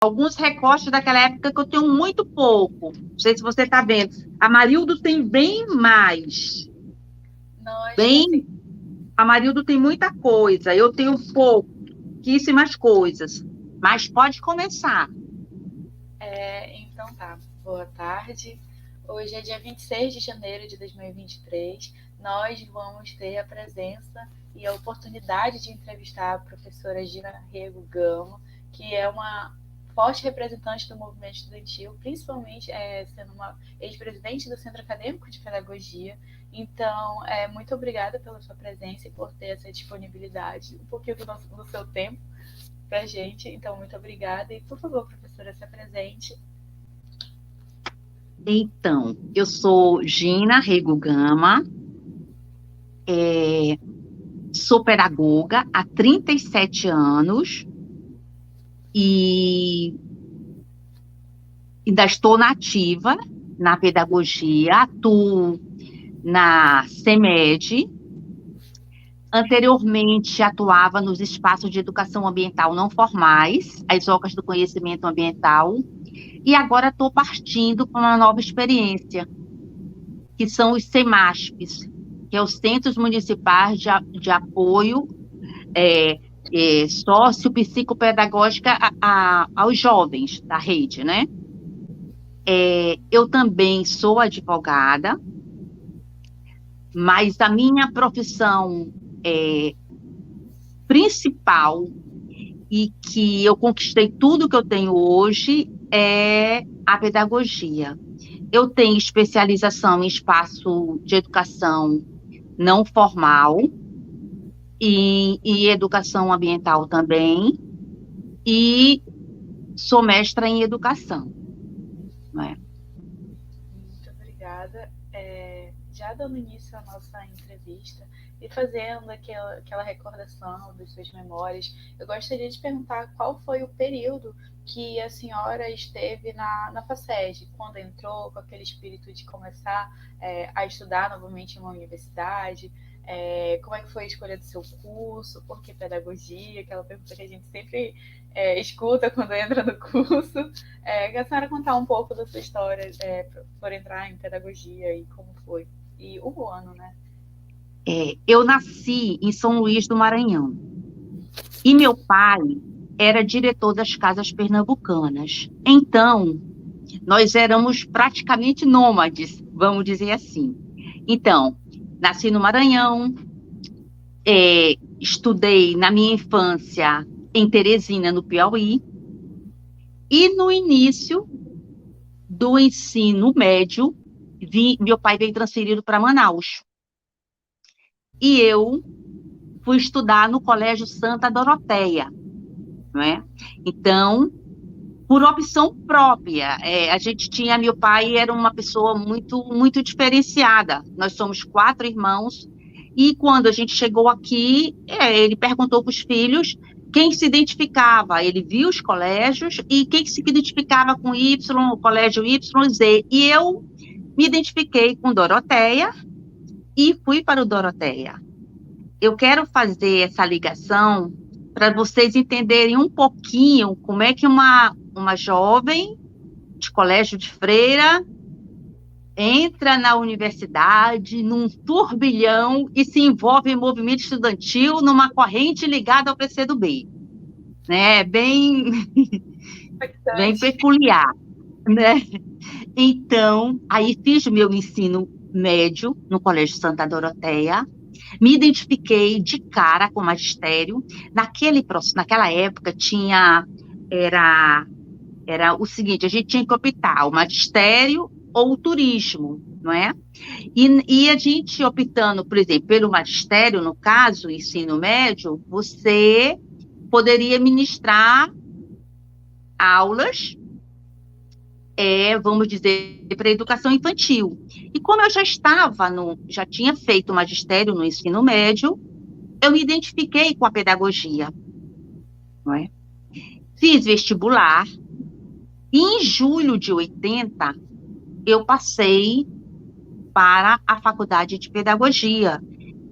alguns recortes daquela época que eu tenho muito pouco. Não sei se você está vendo. A Marildo tem bem mais. Nós Bem, conseguimos. a Marildo tem muita coisa. Eu tenho pouquíssimas coisas. Mas pode começar. Então tá, boa tarde. Hoje é dia 26 de janeiro de 2023. Nós vamos ter a presença e a oportunidade de entrevistar a professora Gina Rego Gama, que é uma forte representante do movimento estudantil, principalmente sendo uma ex-presidente do Centro Acadêmico de Pedagogia. Então, muito obrigada pela sua presença e por ter essa disponibilidade, um pouquinho do seu tempo para a gente. Então, muito obrigada. E, por favor, professora, se apresente. Então, eu sou Gina Rego Gama, sou pedagoga há 37 anos e ainda estou na ativa na pedagogia, atuo na CEMED. Anteriormente, atuava nos espaços de educação ambiental não formais, as OCAs do conhecimento ambiental, e agora estou partindo para uma nova experiência, que são os CEMASPs, que é os Centros Municipais de Apoio Sócio-Psicopedagógica aos jovens da rede, né? Eu também sou advogada, mas a minha profissão principal e que eu conquistei tudo que eu tenho hoje é a pedagogia. Eu tenho especialização em espaço de educação não formal e educação ambiental também, e sou mestra em educação. Né? Muito obrigada. Já dando início à nossa entrevista e fazendo aquela recordação das suas memórias, eu gostaria de perguntar qual foi o período que a senhora esteve na FACEG, quando entrou com aquele espírito de começar a estudar novamente em uma universidade, como é que foi a escolha do seu curso, por que pedagogia, aquela pergunta que a gente sempre escuta quando entra no curso. Que a senhora contar um pouco da sua história por entrar em pedagogia e como foi. E o ano, né? Eu nasci em São Luís do Maranhão. E meu pai era diretor das casas pernambucanas. Então, nós éramos praticamente nômades, vamos dizer assim. Então, nasci no Maranhão, estudei na minha infância em Teresina, no Piauí, e no início do ensino médio, meu pai veio transferido para Manaus. E eu fui estudar no Colégio Santa Doroteia, não é? Então, por opção própria, meu pai era uma pessoa muito, muito diferenciada. Nós somos 4 irmãos, e quando a gente chegou aqui, ele perguntou para os filhos quem se identificava. Ele viu os colégios e quem se identificava com Y, o colégio YZ. E eu me identifiquei com Doroteia e fui para o Doroteia. Eu quero fazer essa ligação para vocês entenderem um pouquinho como é que uma jovem de colégio de freira entra na universidade, num turbilhão, e se envolve em movimento estudantil, numa corrente ligada ao PCdoB. Né? Bem peculiar. Né? Então, aí fiz o meu ensino médio no Colégio Santa Doroteia, me identifiquei de cara com o magistério. Naquela época era o seguinte, a gente tinha que optar o magistério ou o turismo, não é? E a gente optando, por exemplo, pelo magistério, no caso, ensino médio, você poderia ministrar aulas, vamos dizer, para educação infantil. E como eu já tinha feito magistério no ensino médio, eu me identifiquei com a pedagogia, não é? Fiz vestibular, e em julho de 80, eu passei para a faculdade de pedagogia,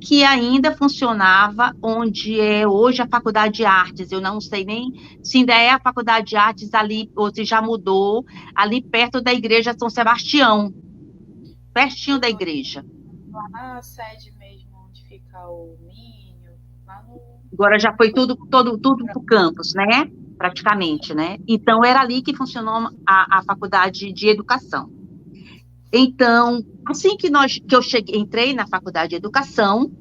que ainda funcionava onde é hoje a Faculdade de Artes. Eu não sei nem se ainda é a Faculdade de Artes ali, ou se já mudou, ali perto da Igreja São Sebastião, pertinho da igreja. Lá na sede mesmo, onde fica o Minho, lá no... Agora já foi tudo para o campus, né? Praticamente, né? Então, era ali que funcionou a Faculdade de Educação. Então, assim que eu entrei na Faculdade de Educação,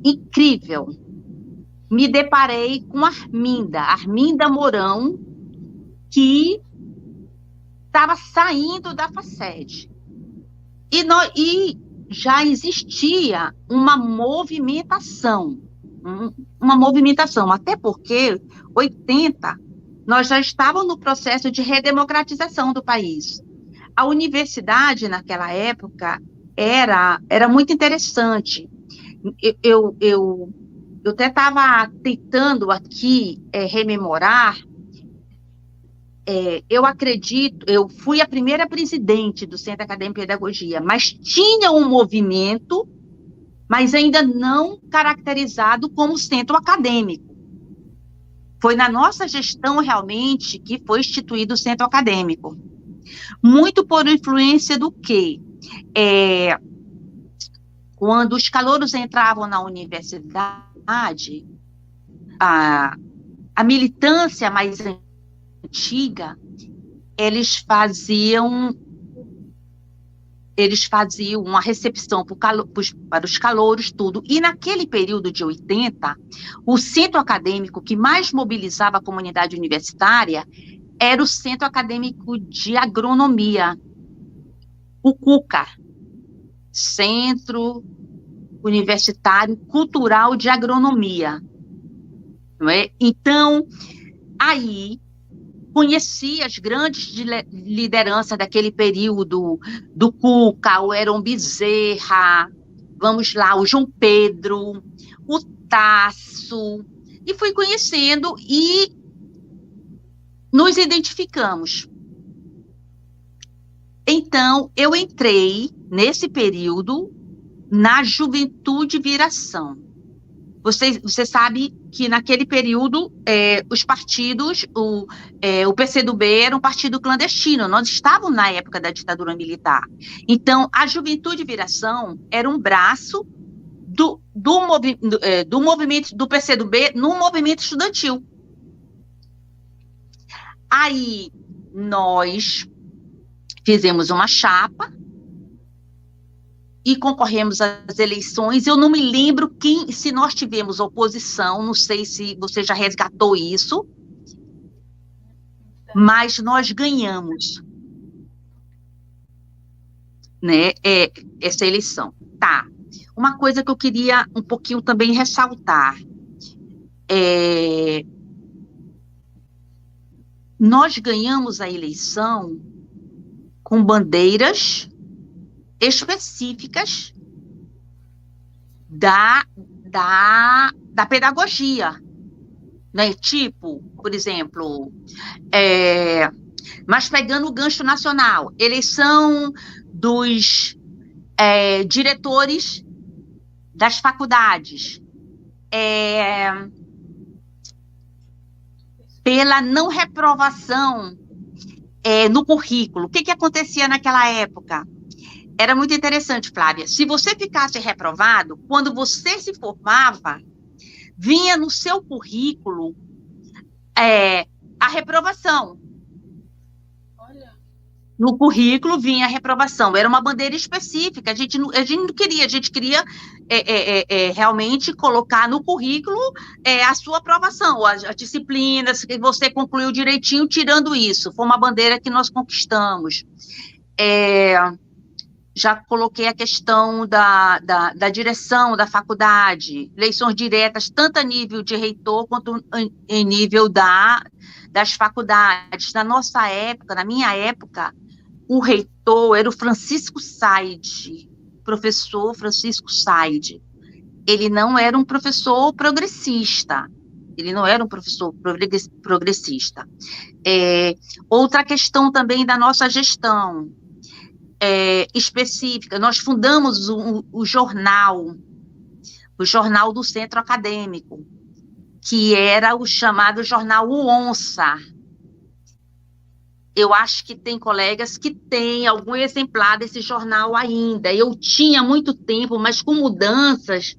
incrível, me deparei com Arminda Mourão, que estava saindo da FACED. E já existia uma movimentação, até porque, 80, nós já estávamos no processo de redemocratização do país. A universidade, naquela época, era muito interessante. Eu até estava tentando aqui rememorar. Eu fui a primeira presidente do Centro Acadêmico de Pedagogia, mas tinha um movimento, mas ainda não caracterizado como centro acadêmico. Foi na nossa gestão, realmente, que foi instituído o centro acadêmico. Muito por influência do quê? Quando os calouros entravam na universidade, a militância mais antiga, eles faziam uma recepção para os calouros, tudo. E naquele período de 80, o centro acadêmico que mais mobilizava a comunidade universitária era o Centro Acadêmico de Agronomia, o CUCA, Centro Universitário Cultural de Agronomia. Não é? Então, aí, conheci as grandes lideranças daquele período, do CUCA, o Heron Bezerra, vamos lá, o João Pedro, o Tasso, e fui conhecendo e nos identificamos. Então, eu entrei, nesse período, na Juventude Viração. Você sabe que naquele período os partidos, o PCdoB era um partido clandestino, nós estávamos na época da ditadura militar. Então, a Juventude Viração era um braço do movimento do PCdoB no movimento estudantil. Aí, nós fizemos uma chapa e concorremos às eleições. Eu não me lembro se nós tivemos oposição, não sei se você já resgatou isso, mas nós ganhamos, né, essa eleição. Tá. Uma coisa que eu queria um pouquinho também ressaltar, nós ganhamos a eleição com bandeiras específicas da pedagogia, né? Tipo, por exemplo, mas pegando o gancho nacional, eleição dos diretores das faculdades, pela não reprovação no currículo. O que acontecia naquela época? Era muito interessante, Flávia. Se você ficasse reprovado, quando você se formava, vinha no seu currículo a reprovação. Olha. No currículo vinha a reprovação. Era uma bandeira específica. A gente não queria, a gente queria realmente colocar no currículo a sua aprovação, as disciplinas que você concluiu direitinho, tirando isso. Foi uma bandeira que nós conquistamos. Já coloquei a questão da direção da faculdade, eleições diretas, tanto a nível de reitor, quanto em nível das faculdades. Na nossa época, na minha época, o reitor era o Francisco Said, professor Francisco Said. Ele não era um professor progressista, Outra questão também da nossa gestão, específicas. Nós fundamos o jornal do Centro Acadêmico, que era o chamado jornal O Onça. Eu acho que tem colegas que têm algum exemplar desse jornal ainda. Eu tinha muito tempo, mas com mudanças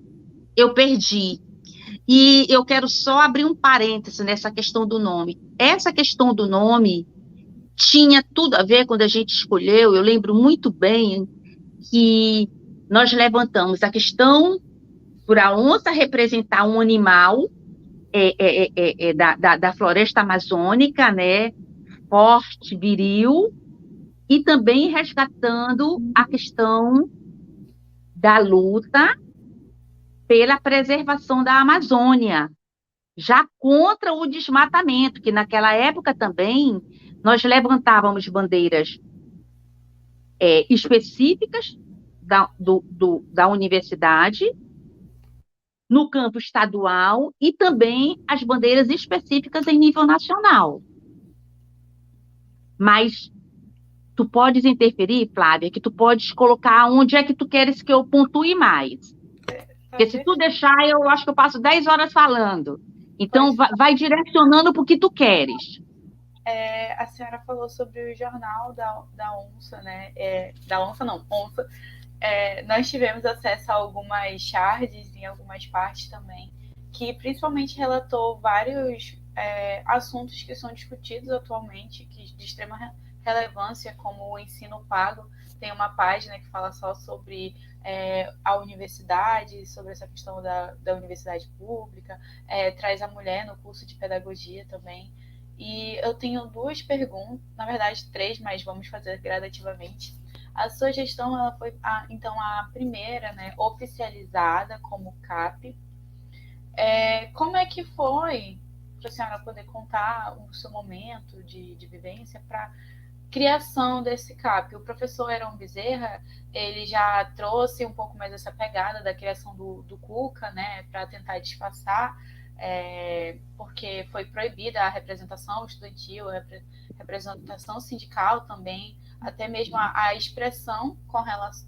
eu perdi. E eu quero só abrir um parêntese nessa questão do nome. Essa questão do nome tinha tudo a ver quando a gente escolheu. Eu lembro muito bem que nós levantamos a questão por a onça representar um animal da floresta amazônica, né, forte, viril, e também resgatando a questão da luta pela preservação da Amazônia, já contra o desmatamento, que naquela época também nós levantávamos bandeiras específicas da universidade, no campo estadual, e também as bandeiras específicas em nível nacional. Mas tu podes interferir, Flávia, que tu podes colocar onde é que tu queres que eu pontue mais. Porque se tu deixar, eu acho que eu passo 10 horas falando. Então, vai direcionando para o que tu queres. A senhora falou sobre o jornal da onça, né? Da onça não, onça. Nós tivemos acesso a algumas charges em algumas partes também, que principalmente relatou vários assuntos que são discutidos atualmente, que de extrema relevância, como o ensino pago. Tem uma página que fala só sobre a universidade, sobre essa questão da universidade pública, traz a mulher no curso de pedagogia também. E eu tenho 2 perguntas, na verdade 3, mas vamos fazer gradativamente. A sua gestão, ela foi, então, a primeira, né, oficializada como CAP. Como é que foi, para a senhora poder contar o seu momento de vivência para criação desse CAP? O professor Heron Bezerra, ele já trouxe um pouco mais essa pegada da criação do CUCA, né, para tentar disfarçar, porque foi proibida a representação estudantil, a representação sindical também, até mesmo a expressão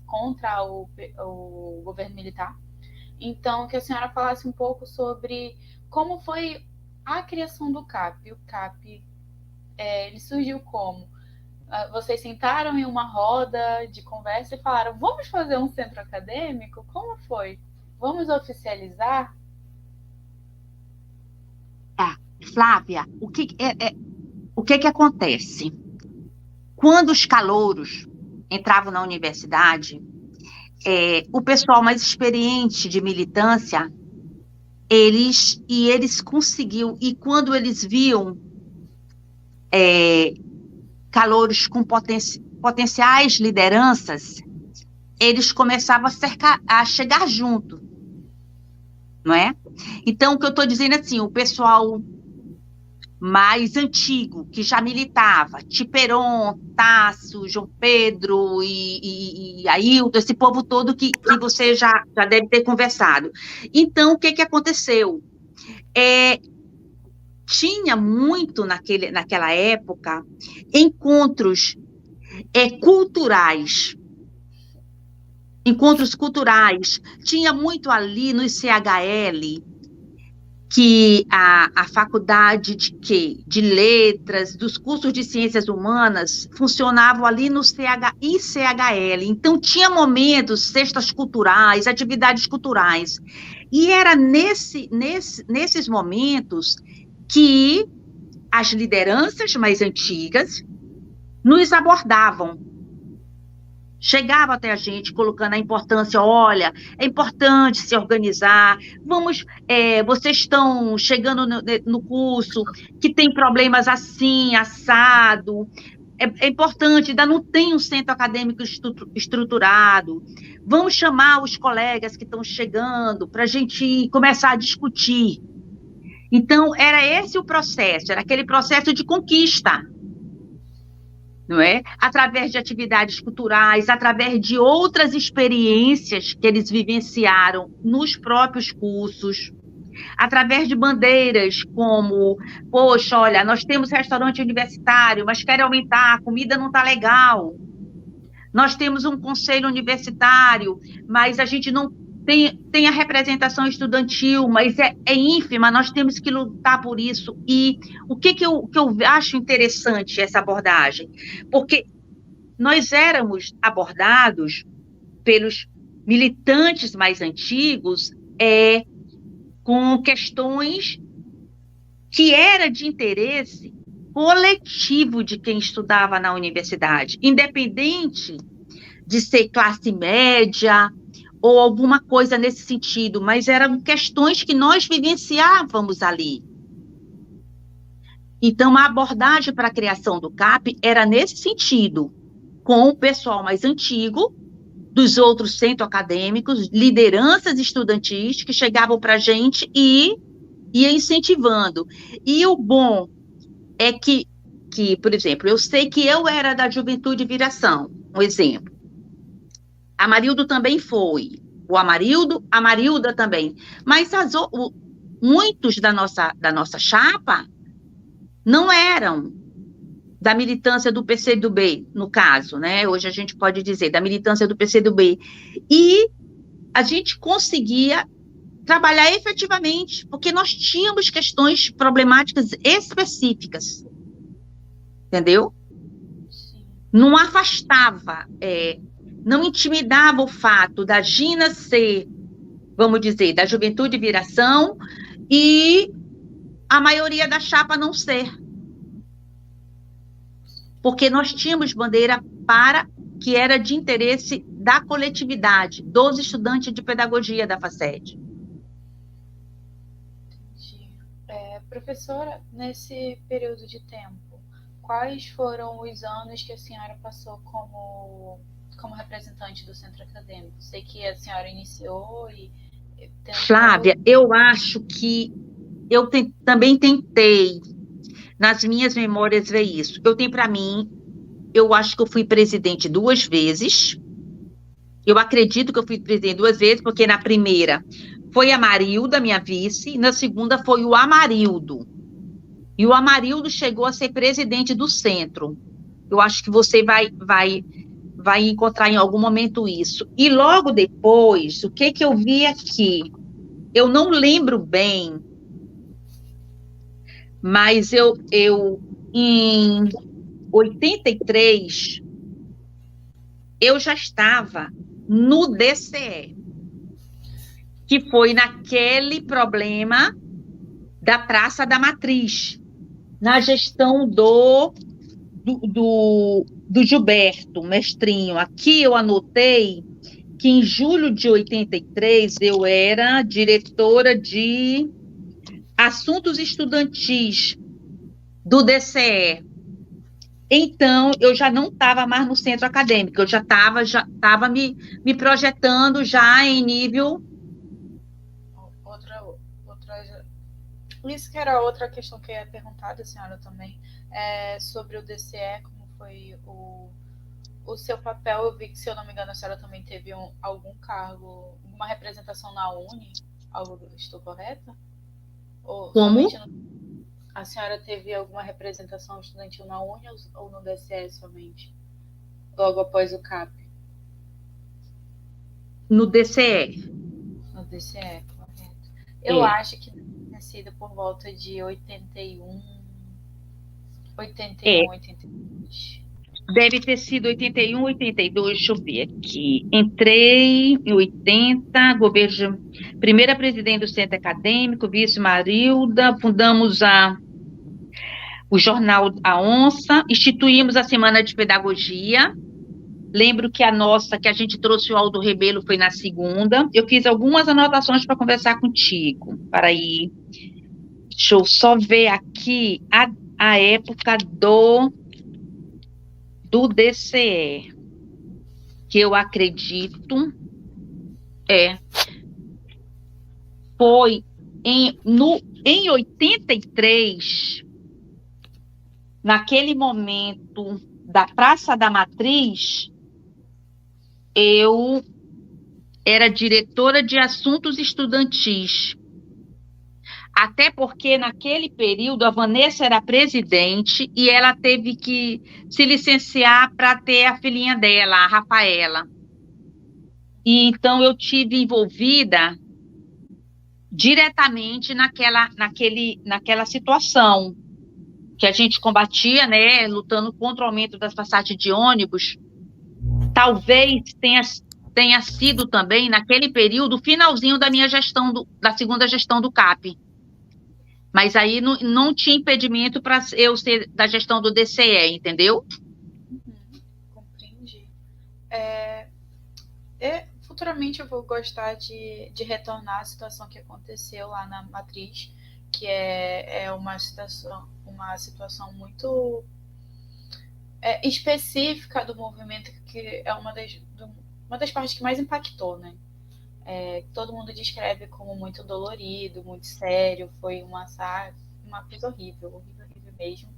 contra o governo militar. Então, que a senhora falasse um pouco sobre como foi a criação do CAP. O CAP, ele surgiu como? Vocês sentaram em uma roda de conversa e falaram, vamos fazer um centro acadêmico? Como foi? Vamos oficializar? Flávia, o que acontece? Quando os calouros entravam na universidade, o pessoal mais experiente de militância, eles conseguiam, e quando eles viam calouros com potenciais lideranças, eles começavam a chegar junto, não é? Então, o que eu estou dizendo assim, o pessoal mais antigo, que já militava, Tiperon, Tasso, João Pedro e Ailton, esse povo todo que você já deve ter conversado. Então, o que aconteceu? Tinha muito naquela época encontros culturais. Encontros culturais. Tinha muito ali no ICHL, que a faculdade de letras, dos cursos de ciências humanas, funcionavam ali no ICHL. Então, tinha momentos, cestas culturais, atividades culturais. E era nesses momentos que as lideranças mais antigas nos abordavam. Chegava até a gente colocando a importância, olha, é importante se organizar, vocês estão chegando no curso que tem problemas assim, assado, é importante, ainda não tem um centro acadêmico estruturado, vamos chamar os colegas que estão chegando para a gente começar a discutir. Então, era esse o processo, era aquele processo de conquista, não é? Através de atividades culturais, através de outras experiências que eles vivenciaram nos próprios cursos, através de bandeiras como, poxa, olha, nós temos restaurante universitário, mas querem aumentar, a comida não está legal. Nós temos um conselho universitário, mas a gente não tem a representação estudantil, mas é ínfima, nós temos que lutar por isso. E o que eu acho interessante essa abordagem? Porque nós éramos abordados pelos militantes mais antigos com questões que era de interesse coletivo de quem estudava na universidade, independente de ser classe média ou alguma coisa nesse sentido, mas eram questões que nós vivenciávamos ali. Então, a abordagem para a criação do CAP era nesse sentido, com o pessoal mais antigo, dos outros centros acadêmicos, lideranças estudantis que chegavam para a gente e ia incentivando. E o bom é que, por exemplo, eu sei que eu era da Juventude Viração, um exemplo. Amarildo também foi. O Amarildo, a Marilda também. Mas muitos da nossa chapa não eram da militância do PCdoB, no caso, né? Hoje a gente pode dizer da militância do PCdoB. E a gente conseguia trabalhar efetivamente, porque nós tínhamos questões problemáticas específicas. Entendeu? Não afastava, não intimidava o fato da Gina ser, vamos dizer, da Juventude Viração e a maioria da chapa não ser. Porque nós tínhamos bandeira que era de interesse da coletividade, dos estudantes de pedagogia da FACED. Professora, nesse período de tempo, quais foram os anos que a senhora passou como representante do centro acadêmico? Sei que a senhora iniciou e tentou... Flávia, eu acho que eu também tentei, nas minhas memórias, ver isso. Eu tenho para mim, eu acho que eu fui presidente 2 vezes. Eu acredito que eu fui presidente 2 vezes, porque na primeira foi a Marilda, minha vice, e na segunda foi o Amarildo. E o Amarildo chegou a ser presidente do centro. Eu acho que você vai encontrar em algum momento isso. E logo depois, o que eu vi aqui? Eu não lembro bem, mas eu em 83, eu já estava no DCE, que foi naquele problema da Praça da Matriz, na gestão do Gilberto Mestrinho. Aqui eu anotei que em julho de 83 eu era diretora de assuntos estudantis do DCE. Então, eu já não estava mais no centro acadêmico, eu já estava me projetando já em nível... Isso que era outra questão que eu ia perguntar da senhora também, sobre o DCE, como foi o seu papel. Eu vi que, se eu não me engano, a senhora também teve algum cargo, alguma representação na Uni, estou correta? Ou como? A senhora teve alguma representação estudantil na Uni ou no DCE somente? Logo após o CAP? No DCE. No DCE, correto. Eu acho que tenha sido por volta de 81, 82. Deve ter sido 81, 82, deixa eu ver aqui. Entrei em 80, governo, primeira presidente do Centro Acadêmico, vice Marilda, fundamos o jornal A Onça, instituímos a Semana de Pedagogia. Lembro que a gente trouxe o Aldo Rebelo foi na segunda. Eu fiz algumas anotações para conversar contigo. Deixa eu só ver aqui a época do DCE, que eu acredito foi em 83, naquele momento da Praça da Matriz, eu era diretora de assuntos estudantis. Até porque, naquele período, a Vanessa era presidente e ela teve que se licenciar para ter a filhinha dela, a Rafaela. E então eu tive envolvida diretamente naquela situação que a gente combatia, né, lutando contra o aumento das passagens de ônibus. Talvez tenha sido também, naquele período, o finalzinho da minha gestão, da segunda gestão do CAP. Mas aí não tinha impedimento para eu ser da gestão do DCE, entendeu? Compreendi. Futuramente eu vou gostar de retornar à situação que aconteceu lá na Matriz, que é uma situação muito específica do movimento, que é uma das partes que mais impactou, né? Todo mundo descreve como muito dolorido, muito sério, foi uma coisa horrível, horrível, horrível mesmo.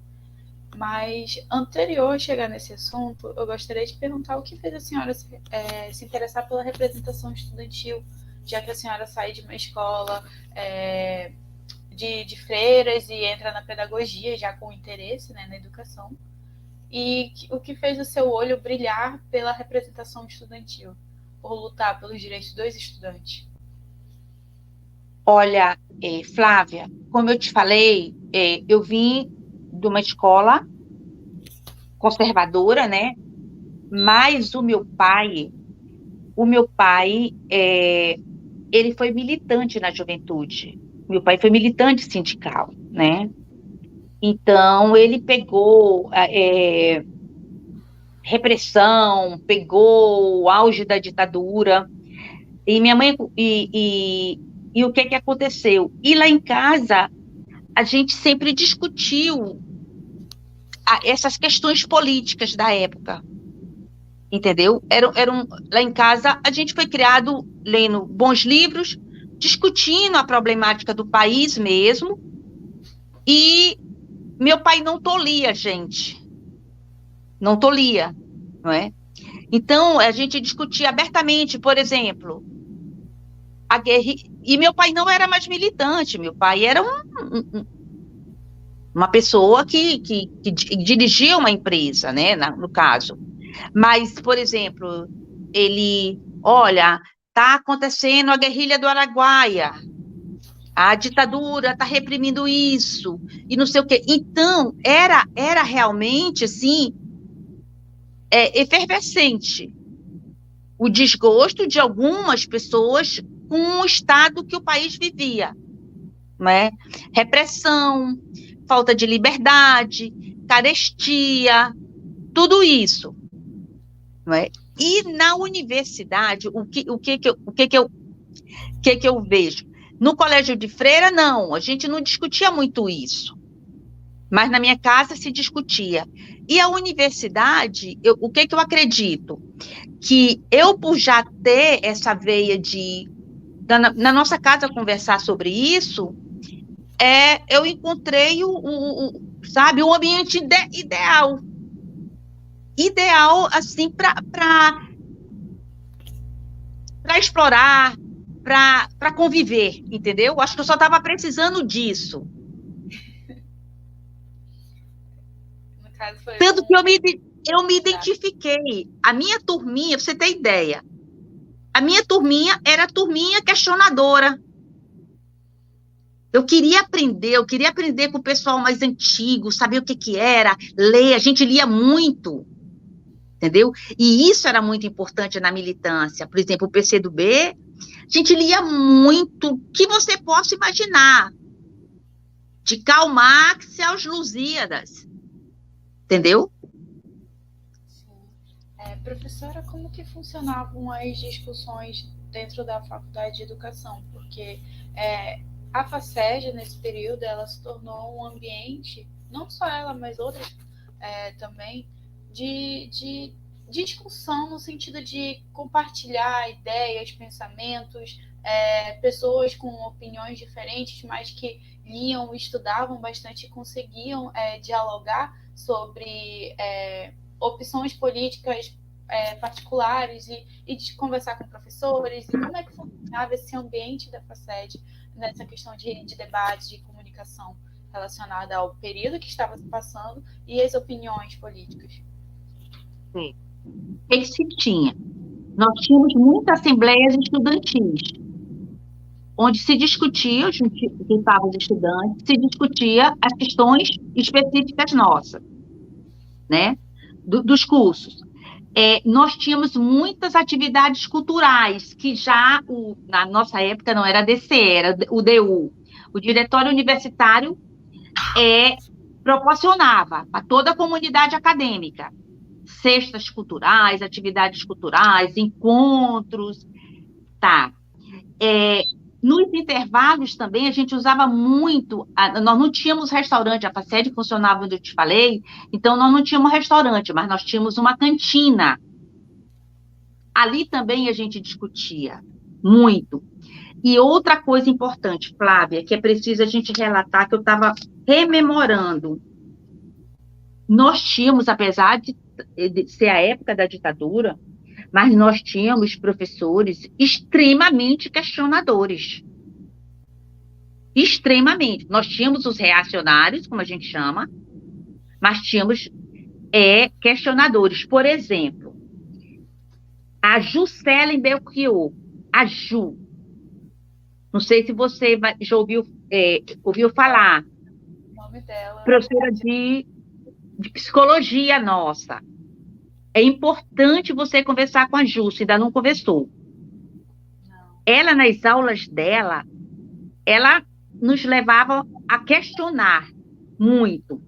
Mas, anterior a chegar nesse assunto, eu gostaria de perguntar o que fez a senhora se interessar pela representação estudantil, já que a senhora sai de uma escola de freiras e entra na pedagogia, já com interesse, né, na educação. E o que fez o seu olho brilhar pela representação estudantil, por lutar pelos direitos dos estudantes? Olha, Flávia, como eu te falei, eu vim de uma escola conservadora, né? Mas o meu pai, ele foi militante na juventude. Meu pai foi militante sindical, né? Então ele pegou repressão, pegou o auge da ditadura. E minha mãe e o que aconteceu? E lá em casa a gente sempre discutiu essas questões políticas da época, entendeu? Lá em casa a gente foi criado lendo bons livros, discutindo a problemática do país mesmo, e meu pai não tolia a gente, não tolia, não é? Então a gente discutia abertamente, por exemplo, a guerra, e meu pai não era mais militante, meu pai era uma pessoa que dirigia uma empresa, né, no caso. Mas, por exemplo, olha, está acontecendo a guerrilha do Araguaia, a ditadura está reprimindo isso, e não sei o quê. Então, era realmente, assim, efervescente o desgosto de algumas pessoas com o estado que o país vivia, né? Repressão, falta de liberdade, carestia, tudo isso, não é? E na universidade, o que eu vejo? No colégio de freira, não, a gente não discutia muito isso, mas na minha casa se discutia. E a universidade, o que eu acredito? Que eu, por já ter essa veia na nossa casa conversar sobre isso, eu encontrei sabe, o ambiente ideal assim para explorar, para conviver, entendeu? Acho que eu só estava precisando disso. No caso, foi Tanto que eu me identifiquei. A minha turminha, pra você ter ideia, a minha turminha era a turminha questionadora. Eu queria aprender com o pessoal mais antigo, saber o que era, ler, a gente lia muito, entendeu? E isso era muito importante na militância. Por exemplo, o PCdoB, a gente lia muito, que você possa imaginar, de Karl Marx aos Lusíadas, entendeu? Sim. Professora, como que funcionavam as discussões dentro da Faculdade de Educação? Porque a FACEG, nesse período, ela se tornou um ambiente, não só ela, mas outras também, de discussão no sentido de compartilhar ideias, pensamentos, pessoas com opiniões diferentes, mas que liam, estudavam bastante e conseguiam dialogar sobre opções políticas particulares e de conversar com professores, e como é que funcionava esse ambiente da FACED nessa questão de debate, de comunicação relacionada ao período que estava se passando e as opiniões políticas? Sim. O que se tinha? Nós tínhamos muitas assembleias estudantis, onde se discutia, juntavam os estudantes, se discutia as questões específicas nossas, né, dos cursos. Nós tínhamos muitas atividades culturais, que já, na nossa época, não era DC, era o DU. O Diretório Universitário proporcionava para toda a comunidade acadêmica cestas culturais, atividades culturais, encontros, tá. Nos intervalos também, a gente usava muito, nós não tínhamos restaurante, a FACED funcionava onde eu te falei, então nós não tínhamos restaurante, mas nós tínhamos uma cantina. Ali também a gente discutia muito. E outra coisa importante, Flávia, que é preciso a gente relatar, que eu estava rememorando, nós tínhamos, apesar de ser a época da ditadura, mas nós tínhamos professores extremamente questionadores. Extremamente. Nós tínhamos os reacionários, como a gente chama, mas tínhamos questionadores. Por exemplo, a Juscelin Belchior, a Ju. Não sei se você já ouviu falar. O nome dela. Professora de psicologia nossa. É importante você conversar com a Ju, se ainda não conversou. Não. Ela, nas aulas dela, ela nos levava a questionar muito.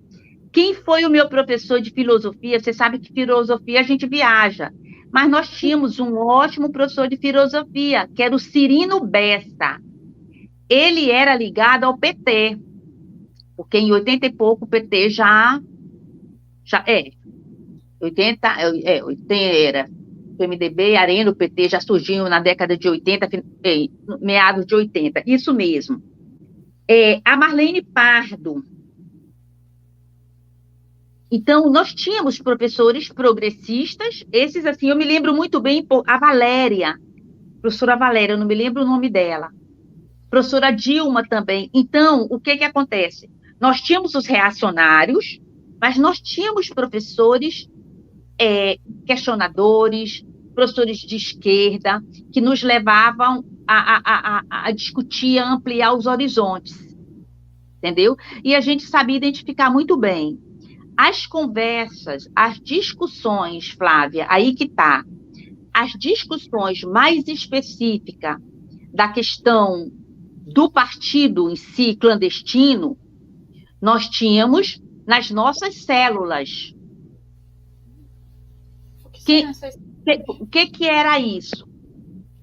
Quem foi o meu professor de filosofia? Você sabe que filosofia a gente viaja. Mas nós tínhamos um ótimo professor de filosofia, que era o Cirino Bessa. Ele era ligado ao PT, porque em 80 e pouco o PT já 80 era PMDB, Arena, o PT já surgiu na década de 80, meados de 80, isso mesmo. A Marlene Pardo. Então, nós tínhamos professores progressistas, esses assim, eu me lembro muito bem, a Valéria, professora Valéria, eu não me lembro o nome dela, professora Dilma também. Então, o que acontece? Nós tínhamos os reacionários, mas nós tínhamos professores questionadores, professores de esquerda, que nos levavam a discutir, a ampliar os horizontes, entendeu? E a gente sabia identificar muito bem. As conversas, as discussões, Flávia, aí que está, as discussões mais específicas da questão do partido em si, clandestino, nós tínhamos nas nossas células. O que era isso?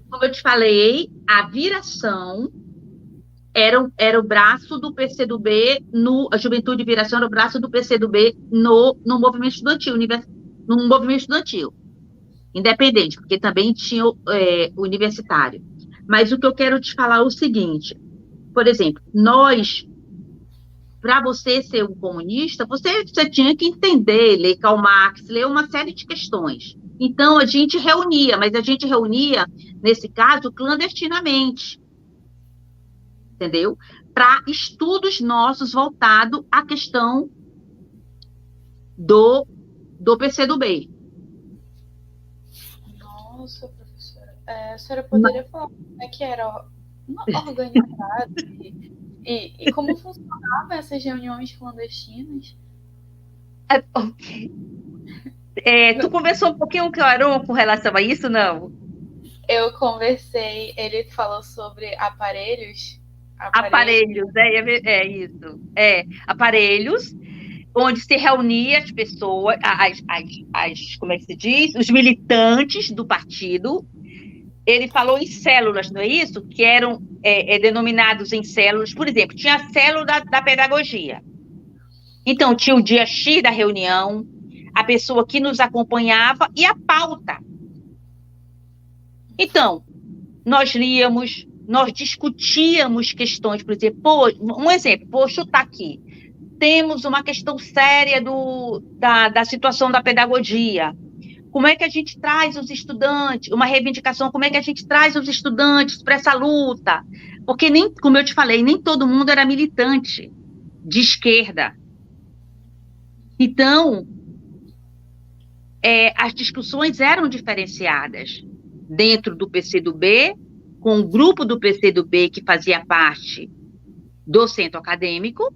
Como eu te falei, a viração era o braço do PCdoB, a Juventude Viração era o braço do PCdoB no movimento estudantil, independente, porque também tinha o universitário. Mas o que eu quero te falar é o seguinte, por exemplo, para você ser um comunista, você tinha que entender, ler Karl Marx, ler uma série de questões. Então, a gente reunia, mas a gente reunia, nesse caso, clandestinamente. Entendeu? Para estudos nossos voltados à questão do PCdoB. Nossa, professora. A senhora poderia falar como é que era organizado e como funcionavam essas reuniões clandestinas? Tu conversou um pouquinho com o Aron com relação a isso, não? Eu conversei, ele falou sobre aparelhos. Aparelhos, isso. Aparelhos, onde se reunia as pessoas, como é que se diz? Os militantes do partido. Ele falou em células, não é isso? Que eram denominados em células. Por exemplo, tinha a célula da pedagogia. Então, tinha o dia X da reunião, a pessoa que nos acompanhava e a pauta. Então, nós líamos, nós discutíamos questões, por exemplo, um exemplo, vou chutar aqui. Temos uma questão séria da situação da pedagogia. Como é que a gente traz os estudantes, uma reivindicação, como é que a gente traz os estudantes para essa luta? Porque, nem, como eu te falei, nem todo mundo era militante de esquerda. Então, as discussões eram diferenciadas dentro do PCdoB, com o grupo do PCdoB que fazia parte do centro acadêmico,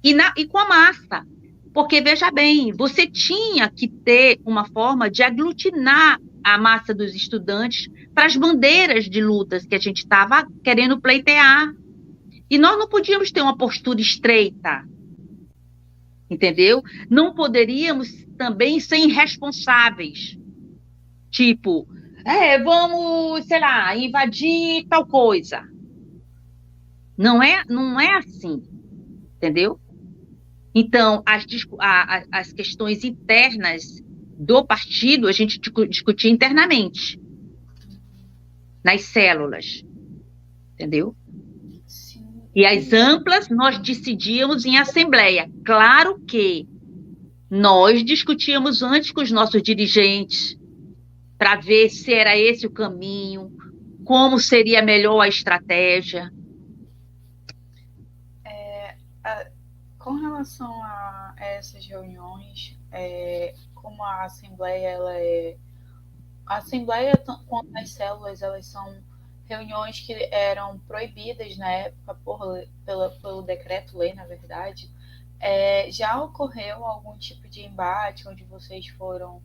e com a massa. Porque, veja bem, você tinha que ter uma forma de aglutinar a massa dos estudantes para as bandeiras de lutas que a gente estava querendo pleitear. E nós não podíamos ter uma postura estreita, entendeu? Não poderíamos também ser irresponsáveis. Tipo, vamos, sei lá, invadir tal coisa. Não é assim, entendeu? Então, as questões internas do partido, a gente discutia internamente, nas células, entendeu? Sim. E as amplas, nós decidíamos em assembleia. Claro que nós discutíamos antes com os nossos dirigentes, para ver se era esse o caminho, como seria melhor a estratégia. Com relação a essas reuniões, como a Assembleia, a Assembleia, quanto às células, elas são reuniões que eram proibidas na época pelo decreto-lei, na verdade. Já ocorreu algum tipo de embate onde vocês foram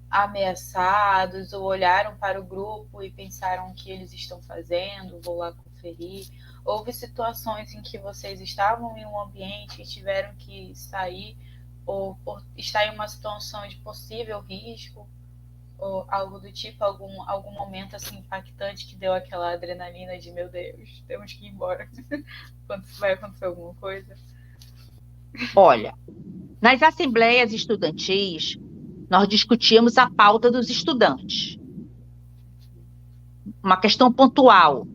ameaçados ou olharam para o grupo e pensaram o que eles estão fazendo, vou lá conferir? Houve situações em que vocês estavam em um ambiente e tiveram que sair ou por estar em uma situação de possível risco ou algo do tipo, algum momento assim impactante que deu aquela adrenalina de meu Deus, temos que ir embora quando vai acontecer alguma coisa? Olha, nas assembleias estudantis, nós discutíamos a pauta dos estudantes. Uma questão pontual,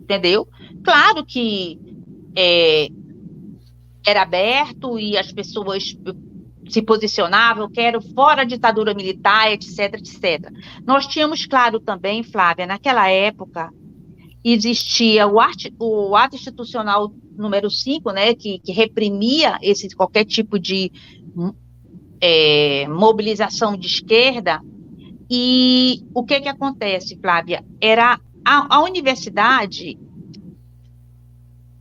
entendeu? Claro que era aberto e as pessoas se posicionavam, quero fora a ditadura militar, etc, etc. Nós tínhamos claro também, Flávia, naquela época, existia o ato institucional número 5, né, que reprimia qualquer tipo de mobilização de esquerda. E o que acontece, Flávia? Era a universidade,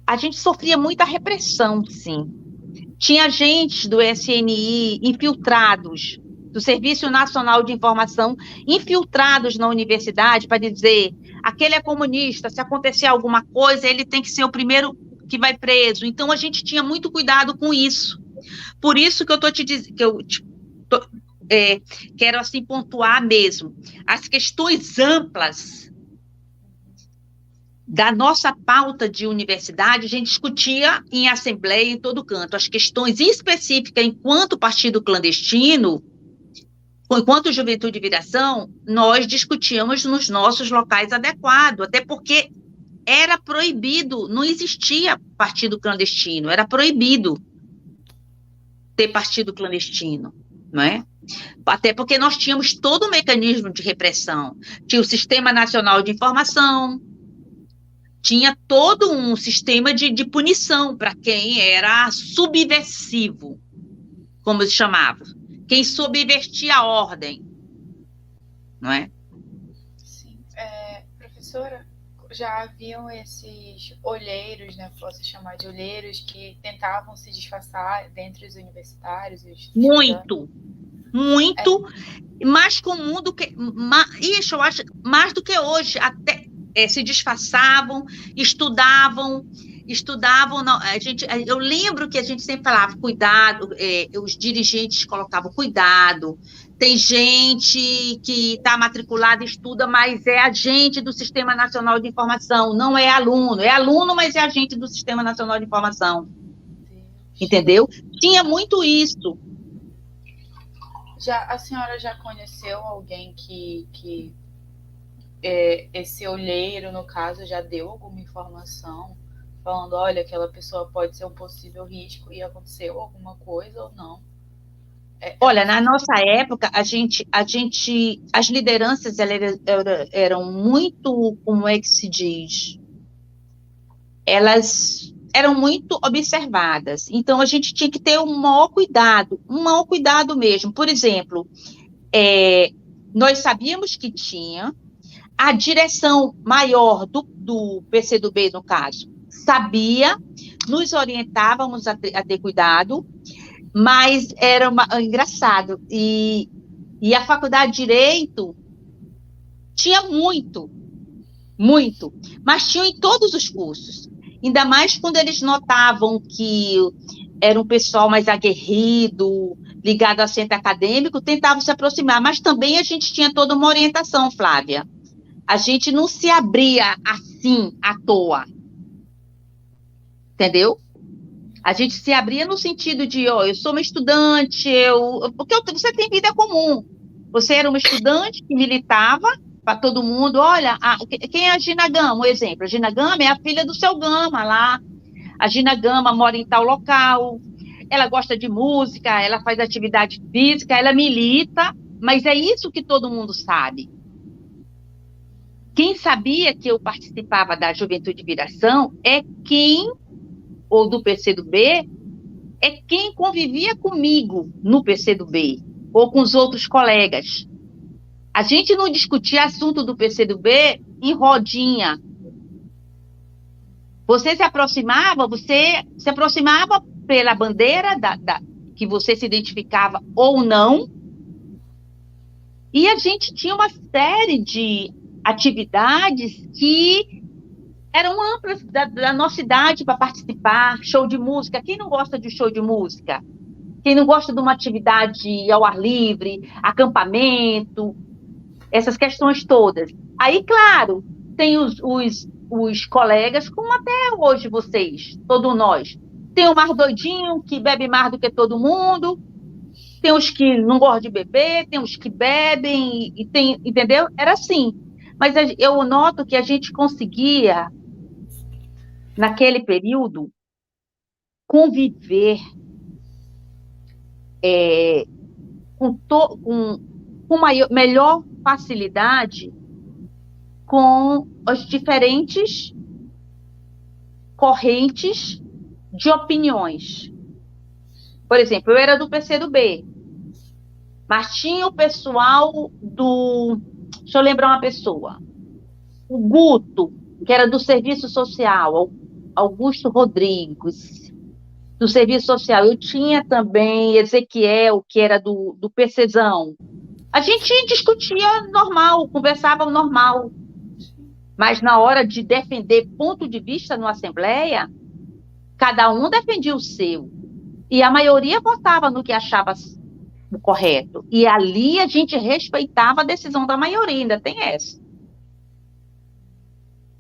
a gente sofria muita repressão, sim. Tinha agentes do SNI infiltrados, do Serviço Nacional de Informação, infiltrados na universidade para dizer, aquele é comunista, se acontecer alguma coisa, ele tem que ser o primeiro que vai preso. Então, a gente tinha muito cuidado com isso. Por isso que eu estou te dizendo, que eu quero assim pontuar mesmo, as questões amplas da nossa pauta de universidade, a gente discutia em assembleia, em todo canto. As questões específicas, enquanto partido clandestino, enquanto Juventude e Viração, nós discutíamos nos nossos locais adequados, até porque era proibido, não existia partido clandestino, era proibido ter partido clandestino, não é? Até porque nós tínhamos todo o mecanismo de repressão. Tinha o Sistema Nacional de Informação, tinha todo um sistema de punição para quem era subversivo, como se chamava, quem subvertia a ordem, não é? Sim. Professora, já haviam esses olheiros, né, posso chamar de olheiros, que tentavam se disfarçar dentre os universitários? Muito, mais comum do que... Isso, eu acho, mais do que hoje, até se disfarçavam, estudavam, eu lembro que a gente sempre falava, cuidado, os dirigentes colocavam, cuidado, tem gente que está matriculada, estuda, mas é agente do Sistema Nacional de Informação, não é aluno, mas é agente do Sistema Nacional de Informação, entendeu? Tinha muito isso. A senhora já conheceu alguém que esse olheiro, no caso, já deu alguma informação falando, olha, aquela pessoa pode ser um possível risco e aconteceu alguma coisa ou não? Olha, na nossa época, as lideranças eram muito, como é que se diz? Elas eram muito observadas. Então, a gente tinha que ter um maior cuidado mesmo. Por exemplo, nós sabíamos que tinha a direção maior do PCdoB, no caso, sabia, nos orientávamos a ter cuidado, mas era engraçado. E a faculdade de Direito tinha muito, muito, mas tinha em todos os cursos. Ainda mais quando eles notavam que era um pessoal mais aguerrido, ligado ao centro acadêmico, tentavam se aproximar. Mas também a gente tinha toda uma orientação, Flávia. A gente não se abria assim, à toa. Entendeu? A gente se abria no sentido de, eu sou uma estudante, porque você tem vida comum. Você era uma estudante que militava para todo mundo. Olha, quem é a Gina Gama? Um exemplo. A Gina Gama é a filha do seu Gama lá. A Gina Gama mora em tal local. Ela gosta de música, ela faz atividade física, ela milita, mas é isso que todo mundo sabe. Quem sabia que eu participava da Juventude de Viração ou do PCdoB, é quem convivia comigo no PCdoB, ou com os outros colegas. A gente não discutia assunto do PCdoB em rodinha. Você se aproximava pela bandeira que você se identificava ou não, e a gente tinha uma série de atividades que eram amplas da nossa idade para participar, show de música. Quem não gosta de show de música? Quem não gosta de uma atividade ao ar livre, acampamento, essas questões todas. Aí, claro, tem os colegas, como até hoje vocês, todos nós. Tem o mais doidinho, que bebe mais do que todo mundo, tem os que não gostam de beber, tem os que bebem, entendeu? Era assim. Mas eu noto que a gente conseguia, naquele período, conviver com melhor facilidade com as diferentes correntes de opiniões. Por exemplo, eu era do PCdoB, mas tinha o pessoal do... Deixa eu lembrar uma pessoa. O Guto, que era do Serviço Social, Augusto Rodrigues, do Serviço Social. Eu tinha também Ezequiel, que era do PCzão. A gente discutia normal, conversava normal. Mas na hora de defender ponto de vista na Assembleia, cada um defendia o seu. E a maioria votava no que achava correto. E ali a gente respeitava a decisão da maioria, ainda tem essa.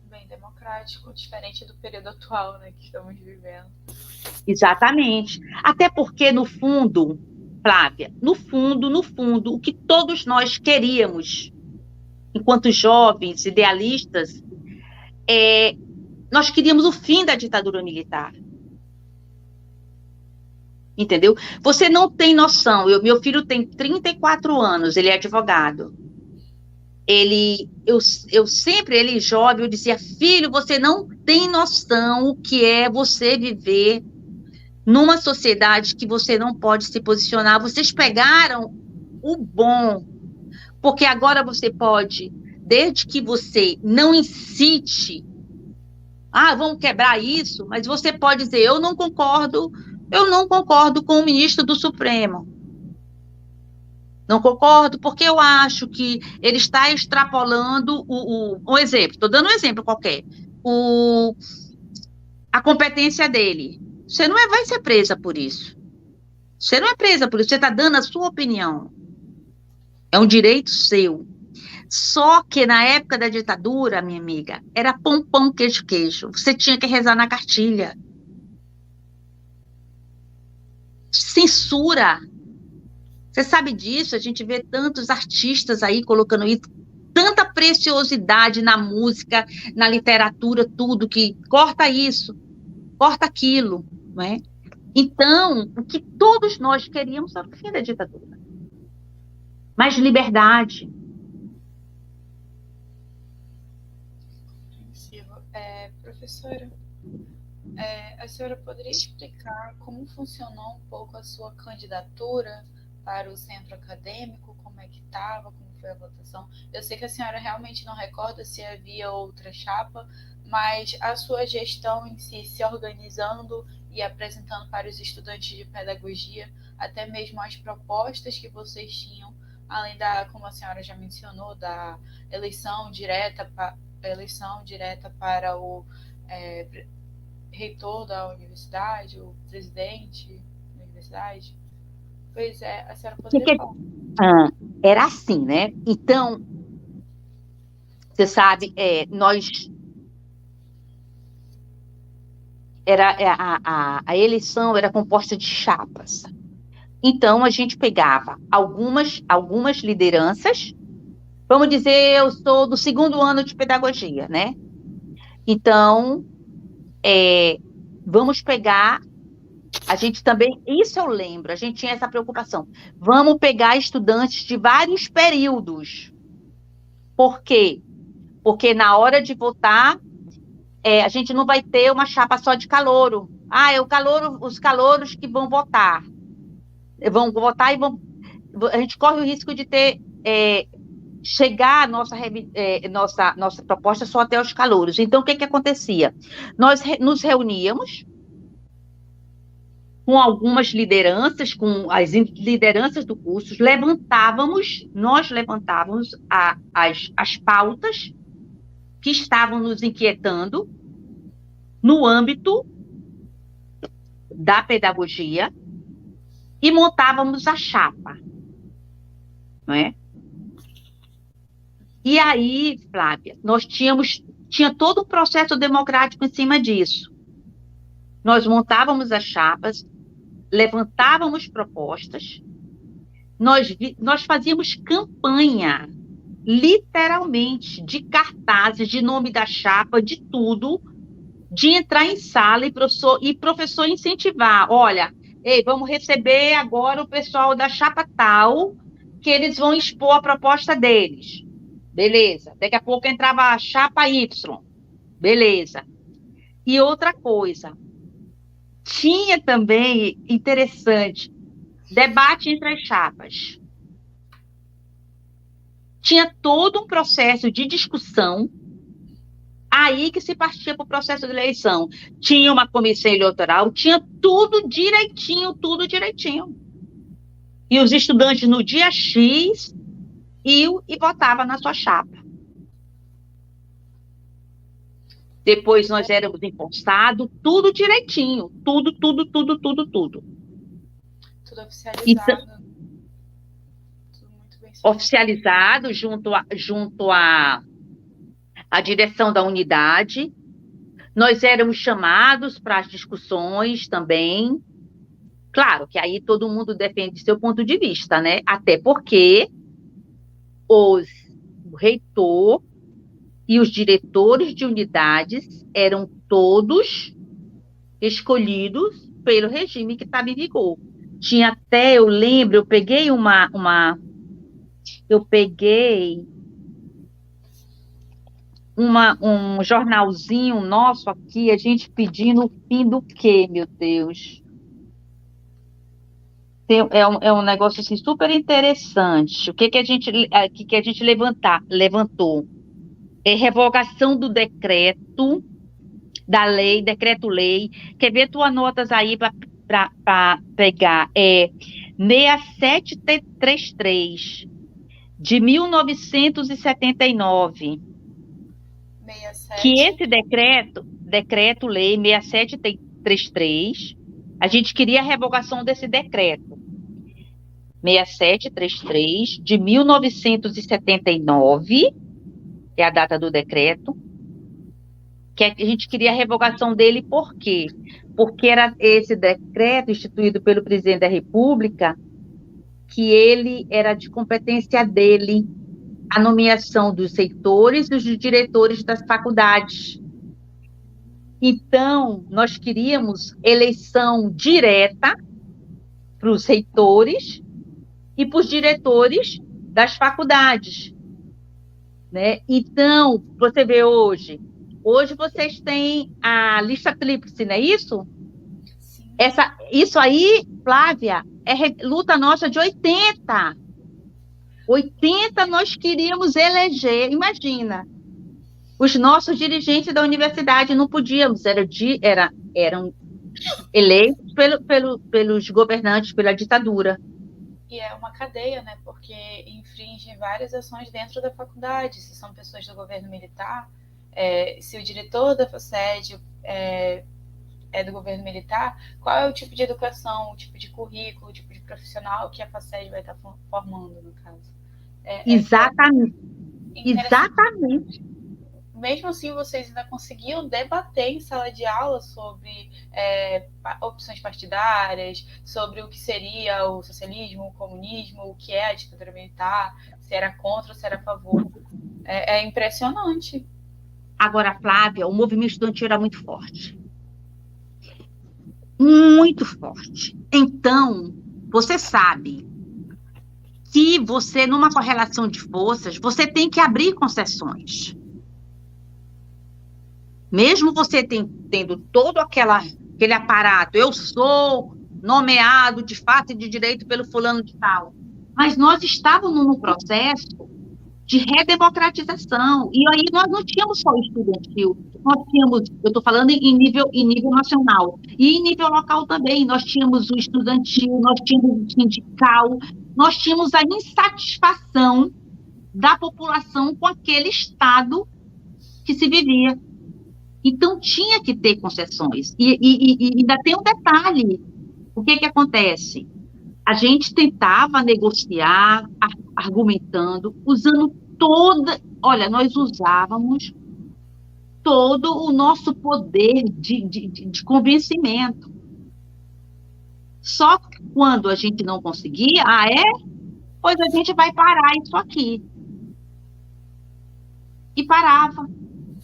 Bem democrático, diferente do período atual, né, que estamos vivendo. Exatamente. Até porque, no fundo, Flávia, no fundo, o que todos nós queríamos, enquanto jovens, idealistas, nós queríamos o fim da ditadura militar. Entendeu? Você não tem noção. Meu filho tem 34 anos, ele é advogado. Eu sempre, ele jovem, eu dizia, filho, você não tem noção o que é você viver numa sociedade que você não pode se posicionar. Vocês pegaram o bom, porque agora você pode, desde que você não incite, vamos quebrar isso, mas você pode dizer, eu não concordo com o ministro do Supremo. Não concordo, porque eu acho que ele está extrapolando um exemplo, estou dando um exemplo qualquer, a competência dele. Você não vai ser presa por isso. Você não é presa por isso, você está dando a sua opinião. É um direito seu. Só que na época da ditadura, minha amiga, era pão, pão, queijo, queijo. Você tinha que rezar na cartilha. Censura. Você sabe disso? A gente vê tantos artistas aí colocando isso, tanta preciosidade na música, na literatura, tudo, que corta isso, corta aquilo, não é? Então, o que todos nós queríamos era o fim da ditadura. Mais liberdade. Professora, a senhora poderia explicar como funcionou um pouco a sua candidatura para o centro acadêmico, como é que estava, como foi a votação? Eu sei que a senhora realmente não recorda se havia outra chapa, mas a sua gestão em si, se organizando e apresentando para os estudantes de pedagogia, até mesmo as propostas que vocês tinham, além da, como a senhora já mencionou, da eleição direta para o reitor da universidade, o presidente da universidade. Pois é, a senhora poderia falar? Era assim, né? Então, você sabe, a eleição era composta de chapas. Então, a gente pegava algumas lideranças. Vamos dizer, eu sou do 2º ano de pedagogia, né? Então, vamos pegar, a gente também, isso eu lembro, a gente tinha essa preocupação, vamos pegar estudantes de vários períodos. Por quê? Porque na hora de votar, a gente não vai ter uma chapa só de calouro. Os calouros que vão votar. Vão votar e a gente corre o risco de ter... chegar a nossa proposta só até os calouros. Então, o que acontecia? Nós nos reuníamos com algumas lideranças, com as lideranças do curso, nós levantávamos as pautas que estavam nos inquietando no âmbito da pedagogia e montávamos a chapa, não é? E aí, Flávia, tinha todo um processo democrático em cima disso. Nós montávamos as chapas, levantávamos propostas, nós fazíamos campanha, literalmente, de cartazes, de nome da chapa, de tudo, de entrar em sala e professor incentivar. Olha, vamos receber agora o pessoal da chapa tal, que eles vão expor a proposta deles. Beleza. Daqui a pouco entrava a chapa Y. Beleza. E outra coisa, tinha também, interessante, debate entre as chapas. Tinha todo um processo de discussão, aí que se partia para o processo de eleição. Tinha uma comissão eleitoral, tinha tudo direitinho. E os estudantes no dia X iam e votavam na sua chapa. Depois nós éramos empossados, tudo direitinho, tudo. Tudo oficializado. Então, tudo muito bem oficializado junto à direção da unidade. Nós éramos chamados para as discussões também. Claro que aí todo mundo defende seu ponto de vista, né? Até porque o reitor e os diretores de unidades eram todos escolhidos pelo regime que estava em vigor. Tinha até, eu lembro, eu peguei um jornalzinho nosso aqui, a gente pedindo o fim do quê, meu Deus? É um negócio assim, super interessante. O que a gente levantou? Revogação do decreto, da lei, decreto-lei. Quer ver? Tu anotas aí para pegar. 6733, de 1979. 67. Que esse decreto-lei 6733, a gente queria a revogação desse decreto. 6733, de 1979, que é a data do decreto, que a gente queria a revogação dele, por quê? Porque era esse decreto instituído pelo presidente da República, que ele era de competência dele, a nomeação dos reitores e dos diretores das faculdades. Então, nós queríamos eleição direta para os reitores e para os diretores das faculdades, né? Então, você vê hoje vocês têm a lista tríplice, não é isso? Sim. Isso aí, Flávia, luta nossa de 80. 80 nós queríamos eleger, imagina. Os nossos dirigentes da universidade não podíamos, eram eleitos pelos governantes, pela ditadura. E é uma cadeia, né? Porque infringe várias ações dentro da faculdade. Se são pessoas do governo militar, se o diretor da FACED é do governo militar, qual é o tipo de educação, o tipo de currículo, o tipo de profissional que a FACED vai estar formando, no caso? Exatamente. Exatamente. Mesmo assim, vocês ainda conseguiam debater em sala de aula sobre opções partidárias, sobre o que seria o socialismo, o comunismo, o que é a ditadura militar, se era contra ou se era a favor. É impressionante. Agora, Flávia, o movimento estudantil era muito forte. Muito forte. Então, você sabe que você, numa correlação de forças, você tem que abrir concessões. Mesmo você tendo todo aquele aparato, eu sou nomeado de fato e de direito pelo fulano de tal, mas nós estávamos num processo de redemocratização, e aí nós não tínhamos só o estudantil, nós tínhamos, eu estou falando em nível nacional, e em nível local também, nós tínhamos o estudantil, nós tínhamos o sindical, nós tínhamos a insatisfação da população com aquele Estado que se vivia. Então, tinha que ter concessões. E ainda tem um detalhe. O que acontece? A gente tentava negociar, argumentando, usando Olha, nós usávamos todo o nosso poder de convencimento. Só que quando a gente não conseguia, pois a gente vai parar isso aqui. E parava,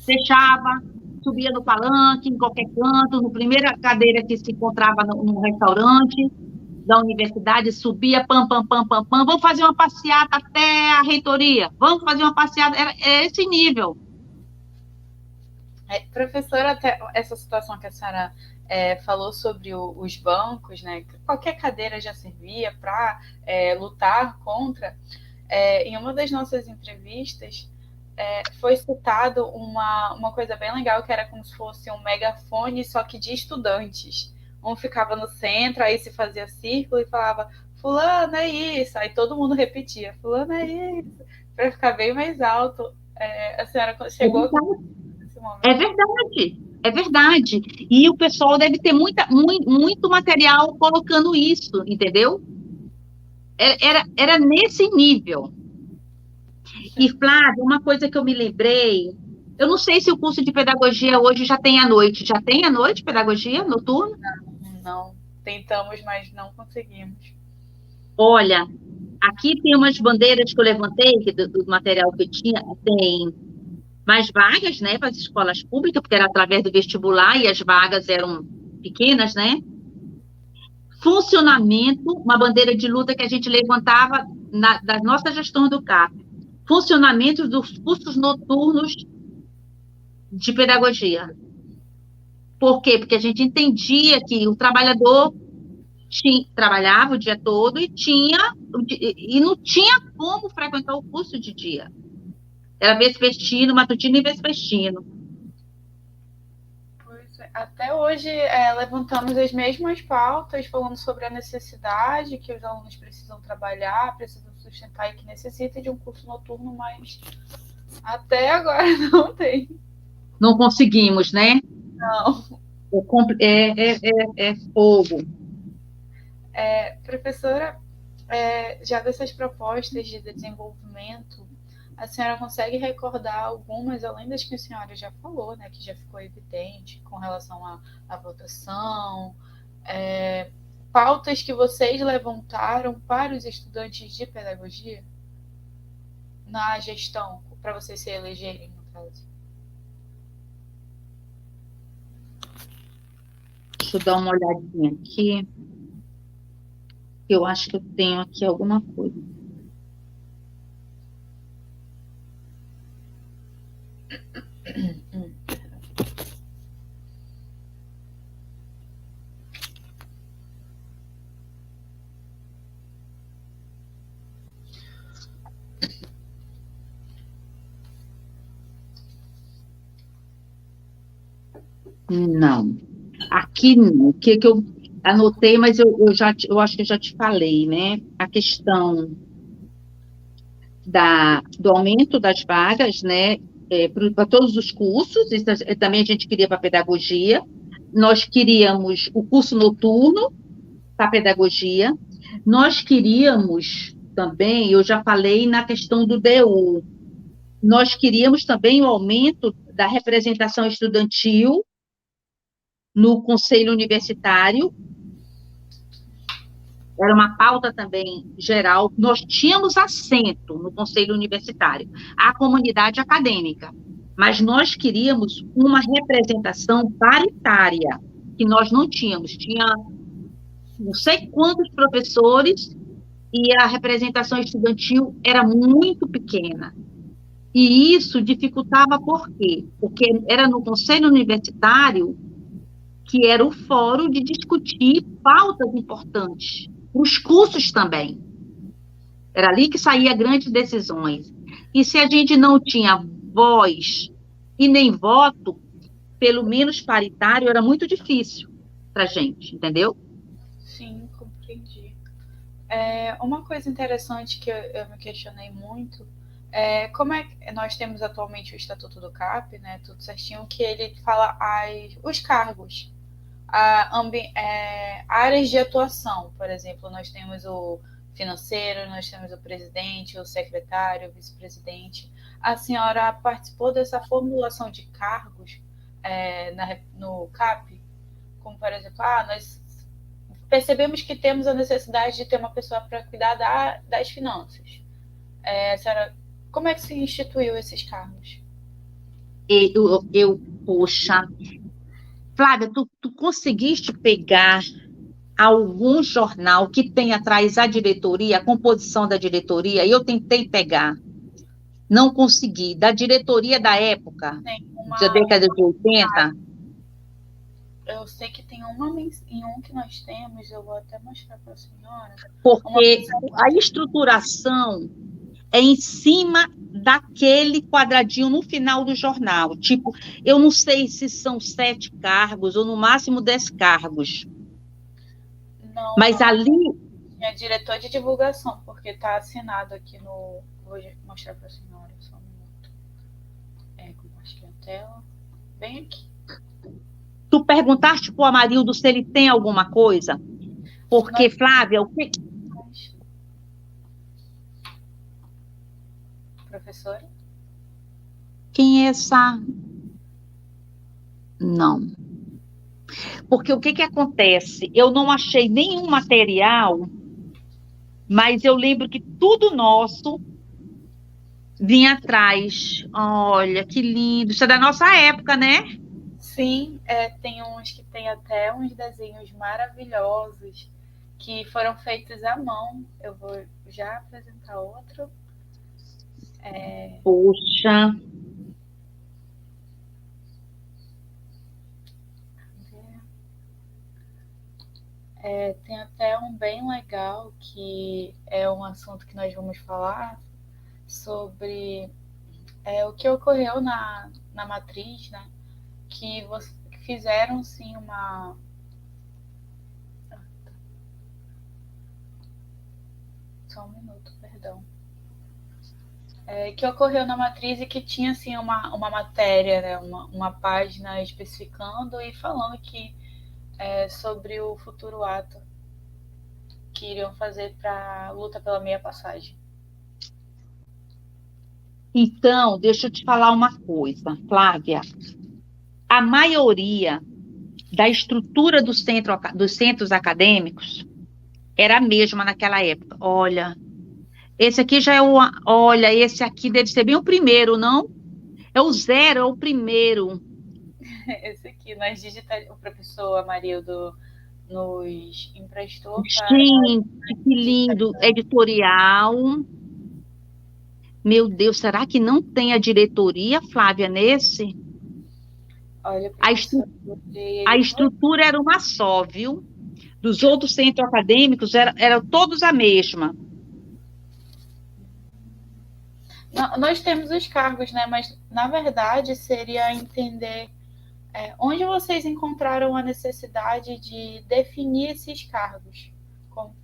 deixava, subia no palanque, em qualquer canto, na primeira cadeira que se encontrava no restaurante da universidade, subia, pam, pam, pam, pam, pam, vamos fazer uma passeata até a reitoria, vamos fazer uma passeata, é esse nível. Professora, até essa situação que a senhora falou sobre os bancos, né? Qualquer cadeira já servia para lutar contra. Em uma das nossas entrevistas, foi citado uma coisa bem legal, que era como se fosse um megafone, só que de estudantes. Um ficava no centro, aí se fazia círculo e falava, fulano, é isso. Aí todo mundo repetia, fulano, é isso. Para ficar bem mais alto. A senhora chegou nesse momento. É verdade. E o pessoal deve ter muito material colocando isso, entendeu? Era nesse nível. E, Flávia, uma coisa que eu me lembrei, eu não sei se o curso de pedagogia hoje já tem à noite. Já tem à noite pedagogia noturna? Não, tentamos, mas não conseguimos. Olha, aqui tem umas bandeiras que eu levantei, do material que eu tinha, tem mais vagas, né, para as escolas públicas, porque era através do vestibular e as vagas eram pequenas, né? Funcionamento, uma bandeira de luta que a gente levantava da nossa gestão do CAP. Funcionamento dos cursos noturnos de pedagogia. Por quê? Porque a gente entendia que o trabalhador trabalhava o dia todo e não tinha como frequentar o curso de dia. Era vespertino, matutino e vespertino. Até hoje levantamos as mesmas pautas, falando sobre a necessidade que os alunos precisam trabalhar, precisam sustentar e que necessitam de um curso noturno, mas até agora não tem. Não conseguimos, né? Não. É fogo. Professora, já dessas propostas de desenvolvimento, a senhora consegue recordar algumas, além das que a senhora já falou, né, que já ficou evidente com relação à votação, pautas que vocês levantaram para os estudantes de pedagogia na gestão, para vocês se elegerem, no caso? Deixa eu dar uma olhadinha aqui. Eu acho que eu tenho aqui alguma coisa. Não. Aqui não. O que eu anotei, mas eu acho que eu já te falei, né? A questão do aumento das vagas, né? Para todos os cursos, isso também a gente queria para pedagogia. Nós queríamos o curso noturno para pedagogia. Nós queríamos também, eu já falei na questão do DU, nós queríamos também o aumento da representação estudantil no conselho universitário. Era uma pauta também geral. Nós tínhamos assento no conselho universitário, a comunidade acadêmica, mas nós queríamos uma representação paritária, que nós não tínhamos. Tinha não sei quantos professores e a representação estudantil era muito pequena. E isso dificultava por quê? Porque era no conselho universitário que era o fórum de discutir pautas importantes, os cursos também. Era ali que saía grandes decisões. E se a gente não tinha voz e nem voto, pelo menos paritário, era muito difícil para a gente, entendeu? Sim, compreendi. Uma coisa interessante que eu me questionei muito como é que nós temos atualmente o Estatuto do CAP, né, tudo certinho, que ele fala os cargos, áreas de atuação, por exemplo, nós temos o financeiro, nós temos o presidente, o secretário, o vice-presidente. A senhora participou dessa formulação de cargos no CAP? Como, por exemplo, nós percebemos que temos a necessidade de ter uma pessoa para cuidar das finanças. A senhora, como é que se instituiu esses cargos? Poxa, Flávia, tu conseguiste pegar algum jornal que tem atrás a diretoria, a composição da diretoria? Eu tentei pegar, não consegui. Da diretoria da época, da década de 80. Eu sei que tem em um que nós temos, eu vou até mostrar para a senhora. Porque a estruturação é em cima daquele quadradinho no final do jornal. Tipo, eu não sei se são 7 cargos ou no máximo 10 cargos. Não, mas ali... É diretor de divulgação, porque está assinado aqui no... Vou mostrar para a senhora, só um minuto. Compartilhar a tela. Bem aqui. Tu perguntaste para o Amarildo se ele tem alguma coisa? Porque, Flávia, o que... Professora? Quem é essa? Não. Porque o que acontece? Eu não achei nenhum material, mas eu lembro que tudo nosso vinha atrás. Olha, que lindo. Isso é da nossa época, né? Sim, tem uns que tem até uns desenhos maravilhosos que foram feitos à mão. Eu vou já apresentar outro. Poxa. Tem até um bem legal que é um assunto que nós vamos falar sobre o que ocorreu na matriz, né? Que fizeram sim uma... Só um minuto, perdão. Que ocorreu na matriz e que tinha assim uma matéria, né? uma página especificando e falando que sobre o futuro ato que iriam fazer para a luta pela meia passagem. Então, deixa eu te falar uma coisa, Flávia. A maioria da estrutura dos centros acadêmicos era a mesma naquela época. Olha, esse aqui já é o... Olha, esse aqui deve ser bem o primeiro, não? É o 0, é o primeiro. Esse aqui, o professor Amarildo nos emprestou para Gente, que lindo, digitalizar. editorial. Meu Deus, será que não tem a diretoria, Flávia, nesse? Olha, A, estru- professor, a ele foi. estrutura era uma só, viu? Dos outros centros acadêmicos, eram todos a mesma. Nós temos os cargos, né? Mas na verdade seria entender onde vocês encontraram a necessidade de definir esses cargos. Como,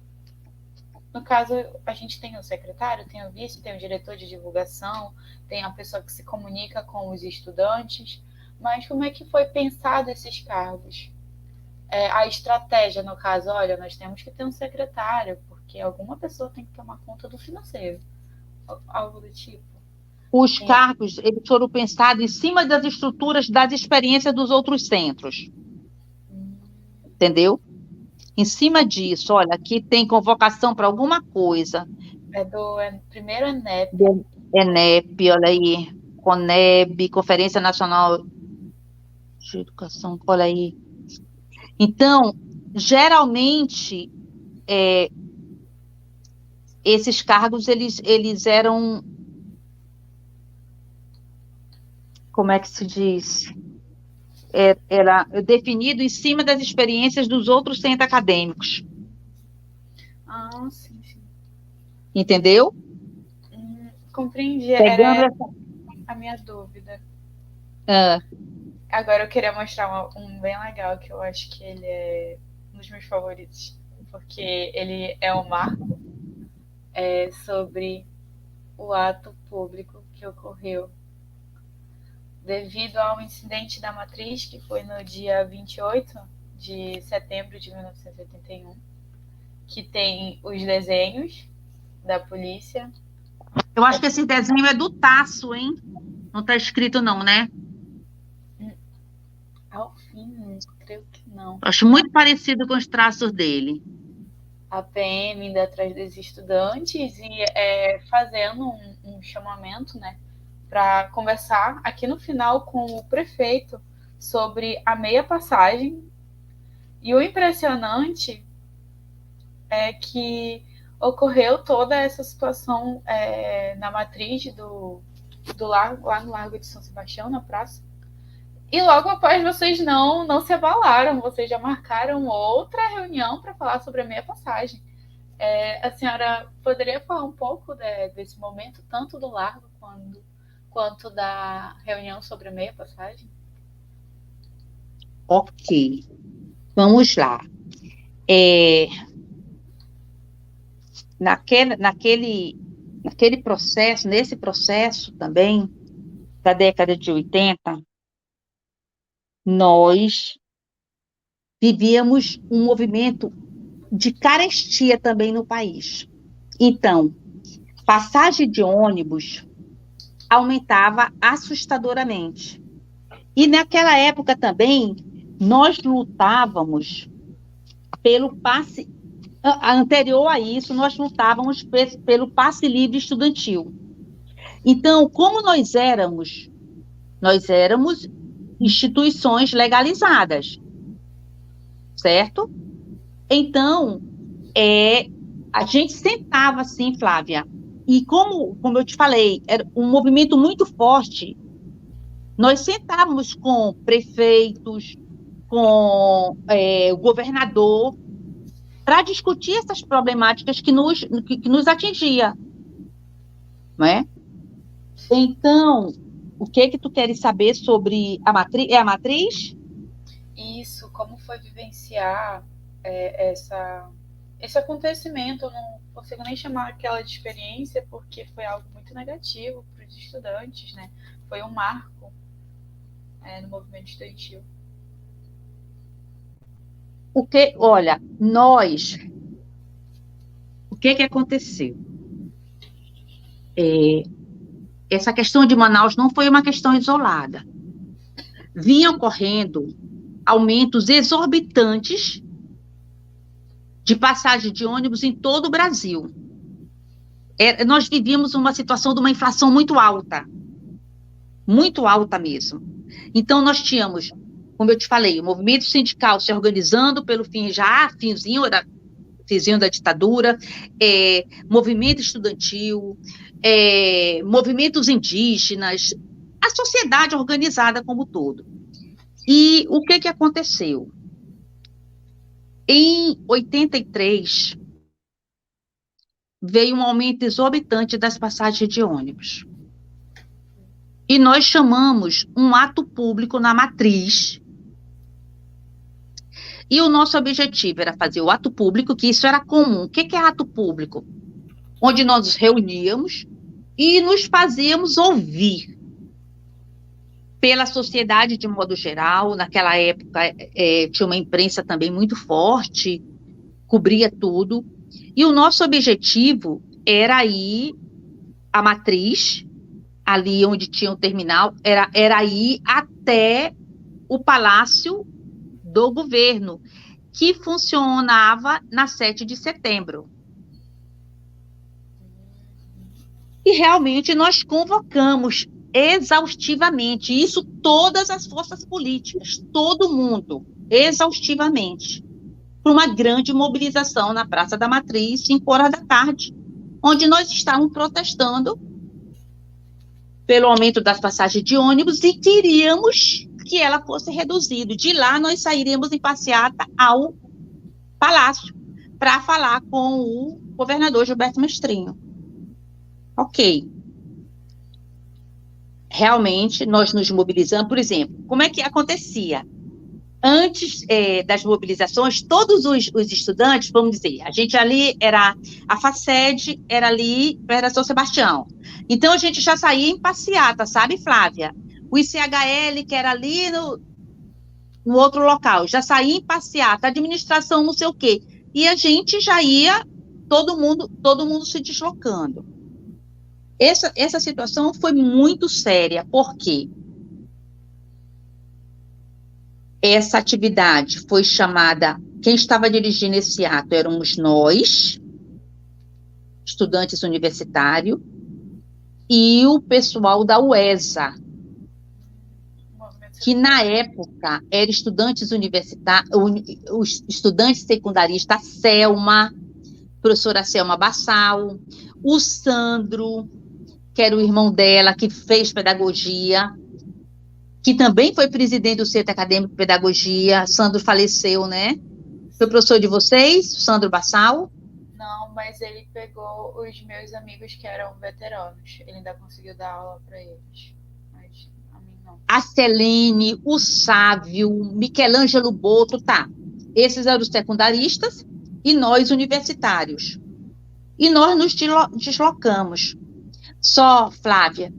no caso, a gente tem o secretário, tem o vice, tem o diretor de divulgação, tem a pessoa que se comunica com os estudantes, mas como é que foi pensado esses cargos? A estratégia, no caso, olha, nós temos que ter um secretário, porque alguma pessoa tem que tomar conta do financeiro, algo do tipo. Os Tem. cargos, eles foram pensados em cima das estruturas das experiências dos outros centros, entendeu? Em cima disso, olha, aqui tem convocação para alguma coisa. Primeiro ENEP. Do ENEP, olha aí, CONEB, Conferência Nacional de Educação, olha aí. Então, geralmente, é, esses cargos, eles eram, como é que se diz? Era definido em cima das experiências dos outros centros acadêmicos, Ah, sim, sim. entendeu? Compreendi. Pegando Era essa... a minha dúvida. Ah, Agora eu queria mostrar um bem legal que eu acho que ele é um dos meus favoritos, porque ele é um marco sobre o ato público que ocorreu devido ao incidente da Matriz, que foi no dia 28 de setembro de 1981, que tem os desenhos da polícia. eu acho que esse desenho é do Tasso, hein? Não está escrito não, né? Ao fim, creio que não. Eu acho muito parecido com os traços dele. A PM indo atrás dos estudantes e fazendo um chamamento, né, para conversar aqui no final com o prefeito sobre a meia passagem. E o impressionante é que ocorreu toda essa situação na matriz do largo, lá no Largo de São Sebastião, na praça. E logo após vocês não se abalaram, vocês já marcaram outra reunião para falar sobre a meia passagem. A senhora poderia falar um pouco desse momento, tanto do largo quanto da reunião sobre a meia passagem? Ok, vamos lá. É, naquele processo, nesse processo também, da década de 80, nós vivíamos um movimento de carestia também no país. Então, passagem de ônibus aumentava assustadoramente. E naquela época também, nós lutávamos pelo passe, anterior a isso, nós lutávamos pelo passe livre estudantil. Então, como nós éramos instituições legalizadas, certo? Então, a gente sentava assim, Flávia, e como eu te falei, era um movimento muito forte, nós sentávamos com prefeitos, com o governador, para discutir essas problemáticas que nos atingia, não é? Então, o que tu queres saber sobre a matriz? É a matriz? Isso, como foi vivenciar esse acontecimento? Eu não consigo nem chamar aquela de experiência, porque foi algo muito negativo para os estudantes, né? Foi um marco no movimento estudantil. Olha, o que aconteceu? Essa questão de Manaus não foi uma questão isolada. Vinham ocorrendo aumentos exorbitantes de passagem de ônibus em todo o Brasil. Nós vivíamos uma situação de uma inflação muito alta mesmo. Então, nós tínhamos como eu te falei, o movimento sindical se organizando pelo finzinho da ditadura, movimento estudantil, movimentos indígenas, a sociedade organizada como um todo. E o que aconteceu? Em 83, veio um aumento exorbitante das passagens de ônibus. E nós chamamos um ato público na matriz. E o nosso objetivo era fazer o ato público, que isso era comum. O que é ato público? Onde nós nos reuníamos e nos fazíamos ouvir pela sociedade de modo geral. Naquela época tinha uma imprensa também muito forte, cobria tudo. E o nosso objetivo era ir à matriz, ali onde tinha o terminal, era ir até o Palácio do Governo, que funcionava na 7 de setembro. E realmente nós convocamos exaustivamente, isso todas as forças políticas, todo mundo, exaustivamente, para uma grande mobilização na Praça da Matriz, 5 horas da tarde, onde nós estávamos protestando pelo aumento das passagens de ônibus e queríamos que ela fosse reduzida. De lá, nós sairíamos em passeata ao Palácio para falar com o governador Gilberto Mestrinho. Ok. Realmente, nós nos mobilizamos, por exemplo, como é que acontecia? Antes das mobilizações, todos os estudantes, vamos dizer, a gente ali a FACED era ali perto da São Sebastião. Então, a gente já saía em passeata, sabe, Flávia? O ICHL, que era ali no outro local, já saía em passeata, administração não sei o quê. E a gente já ia, todo mundo se deslocando. Essa situação foi muito séria, porque essa atividade foi chamada, quem estava dirigindo esse ato éramos nós, estudantes universitários, e o pessoal da UESA, que na época eram estudantes universitários, os estudantes secundaristas, a Selma, professora Selma Bassal, o Sandro, que era o irmão dela, que fez pedagogia, que também foi presidente do Centro Acadêmico de Pedagogia. Sandro faleceu, né? Foi professor de vocês, Sandro Bassal? Não, mas ele pegou os meus amigos que eram veteranos. Ele ainda conseguiu dar aula para eles. Mas a mim não. A Celine, o Sávio, Michelangelo Boto, tá. Esses eram os secundaristas e nós universitários. E nós nos deslocamos. Só, Flávia,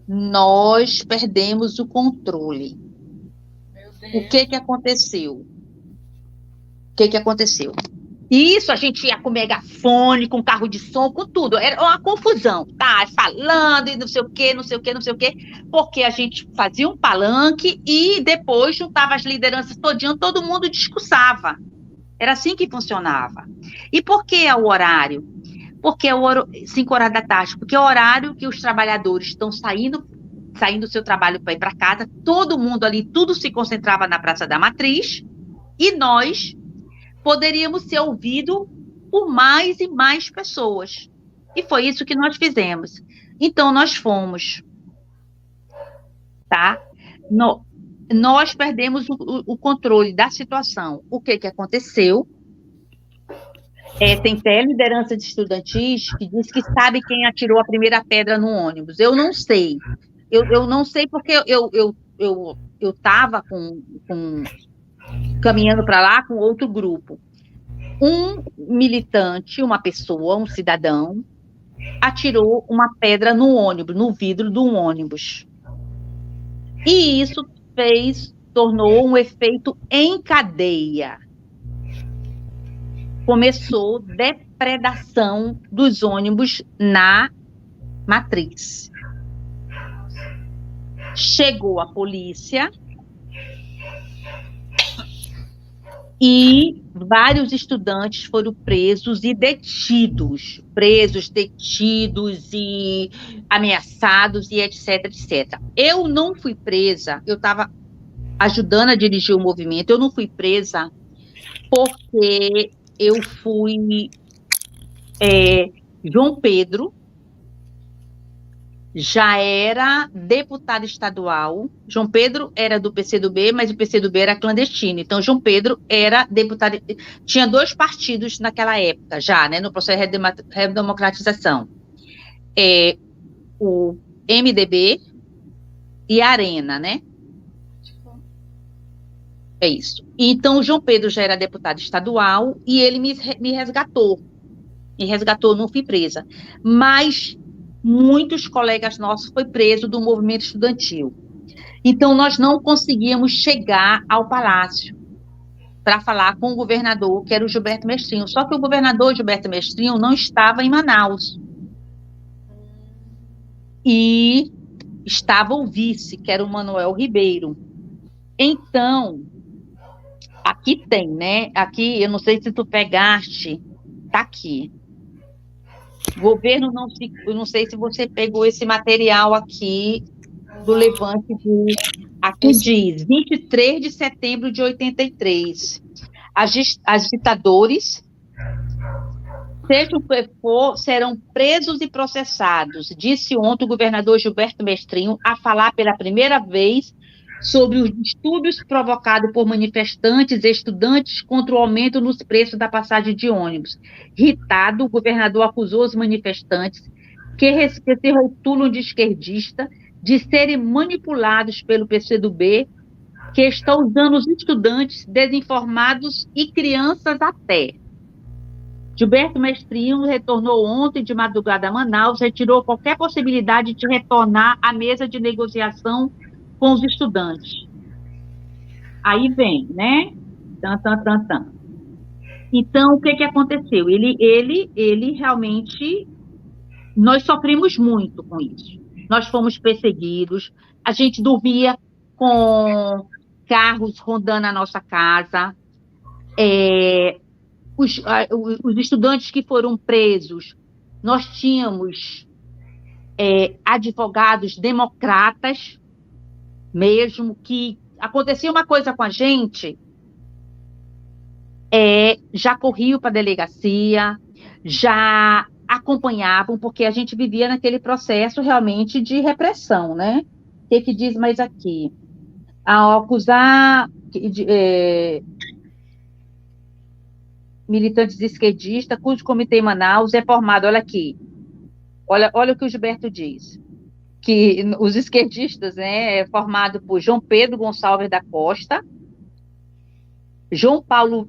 nós perdemos o controle. Meu Deus. O que aconteceu? E isso a gente ia com megafone, com carro de som, com tudo. Era uma confusão, tá? Falando e não sei o quê, porque a gente fazia um palanque e depois juntava as lideranças todinho, todo mundo discursava. Era assim que funcionava. E por que é o horário? Porque é 5 horas da tarde, porque é o horário que os trabalhadores estão saindo do seu trabalho para ir para casa, todo mundo ali, tudo se concentrava na Praça da Matriz, e nós poderíamos ser ouvidos por mais e mais pessoas. E foi isso que nós fizemos. Então, nós fomos, tá? Nós perdemos o controle da situação. O que aconteceu? Tem até liderança de estudantis que diz que sabe quem atirou a primeira pedra no ônibus. Eu não sei. Eu não sei porque eu estava caminhando para lá com outro grupo. Um militante, uma pessoa, um cidadão, atirou uma pedra no ônibus, no vidro do ônibus. E isso tornou um efeito em cadeia. Começou depredação dos ônibus na matriz. Chegou a polícia e vários estudantes foram presos e detidos. Detidos e ameaçados e etc, etc. Eu não fui presa, eu estava ajudando a dirigir o movimento. Eu não fui presa porque eu fui João Pedro já era deputado estadual. João Pedro era do PCdoB, mas o PCdoB era clandestino. Então, João Pedro era deputado. Tinha 2 partidos naquela época, já, né, no processo de redemocratização. O MDB e a Arena, né? É isso. Então, o João Pedro já era deputado estadual e ele me resgatou. Me resgatou, não fui presa. Mas muitos colegas nossos foram presos do movimento estudantil. Então, nós não conseguíamos chegar ao palácio para falar com o governador, que era o Gilberto Mestrinho. Só que o governador Gilberto Mestrinho não estava em Manaus. E estava o vice, que era o Manuel Ribeiro. Então, aqui tem, né? Aqui, eu não sei se tu pegaste, tá aqui. O governo não se, eu não sei se você pegou esse material aqui do levante de, aqui diz, 23 de setembro de 83. Agitadores, seja o que for, serão presos e processados, disse ontem o governador Gilberto Mestrinho a falar pela primeira vez sobre os distúrbios provocados por manifestantes e estudantes contra o aumento nos preços da passagem de ônibus. Irritado, o governador acusou os manifestantes que se rotulam de esquerdista de serem manipulados pelo PCdoB, que está usando os estudantes desinformados e crianças até. Gilberto Mestrinho retornou ontem de madrugada a Manaus, retirou qualquer possibilidade de retornar à mesa de negociação com os estudantes. Aí vem, né? Então, o que aconteceu? Ele realmente, nós sofrimos muito com isso. Nós fomos perseguidos, a gente dormia com carros rondando a nossa casa, os estudantes que foram presos, nós tínhamos advogados democratas, mesmo que acontecia uma coisa com a gente, já corriam para a delegacia, já acompanhavam, porque a gente vivia naquele processo realmente de repressão, né? O que diz mais aqui? Ao acusar militantes esquerdistas, cujo comitê em Manaus é formado, olha aqui, olha o que o Gilberto diz, que os esquerdistas, né, é formado por João Pedro Gonçalves da Costa, João Paulo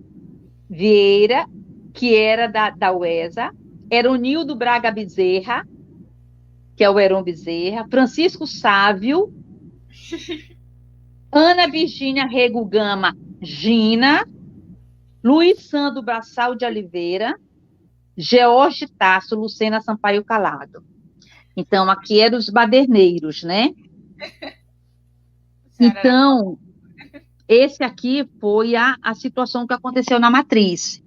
Vieira, que era da UESA, Eronildo Braga Bezerra, que é o Heron Bezerra, Francisco Sávio, Ana Virgínia Rego Gama Gina, Luiz Sandro Braçal de Oliveira, George Tasso, Lucena Sampaio Calado. Então, aqui eram os baderneiros, né? Então, esse aqui foi a situação que aconteceu na Matriz.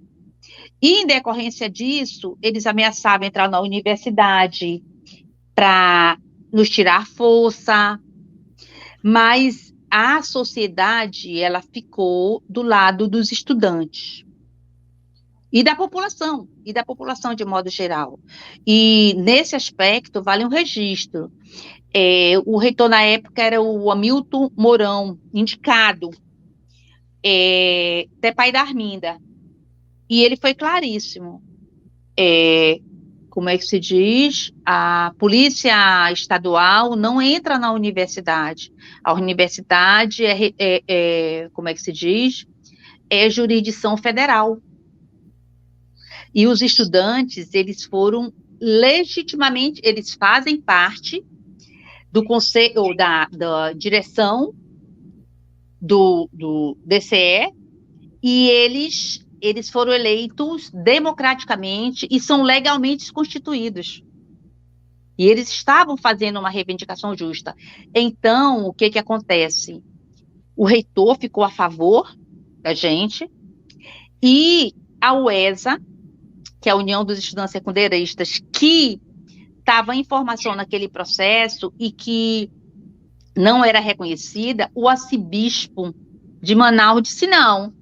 E, em decorrência disso, eles ameaçavam entrar na universidade para nos tirar força, mas a sociedade, ela ficou do lado dos estudantes e da população de modo geral. E, nesse aspecto, vale um registro. O reitor, na época, era o Hamilton Mourão, indicado, até pai da Arminda. E ele foi claríssimo. Como é que se diz? A polícia estadual não entra na universidade. A universidade como é que se diz? É jurisdição federal. E os estudantes, eles foram legitimamente, eles fazem parte do conselho, da direção do DCE, e eles foram eleitos democraticamente e são legalmente constituídos. E eles estavam fazendo uma reivindicação justa. Então, o que acontece? O reitor ficou a favor da gente, e a UESA, que é a União dos Estudantes Secundaristas, que estava em formação naquele processo e que não era reconhecida, o arcebispo de Manaus disse, não,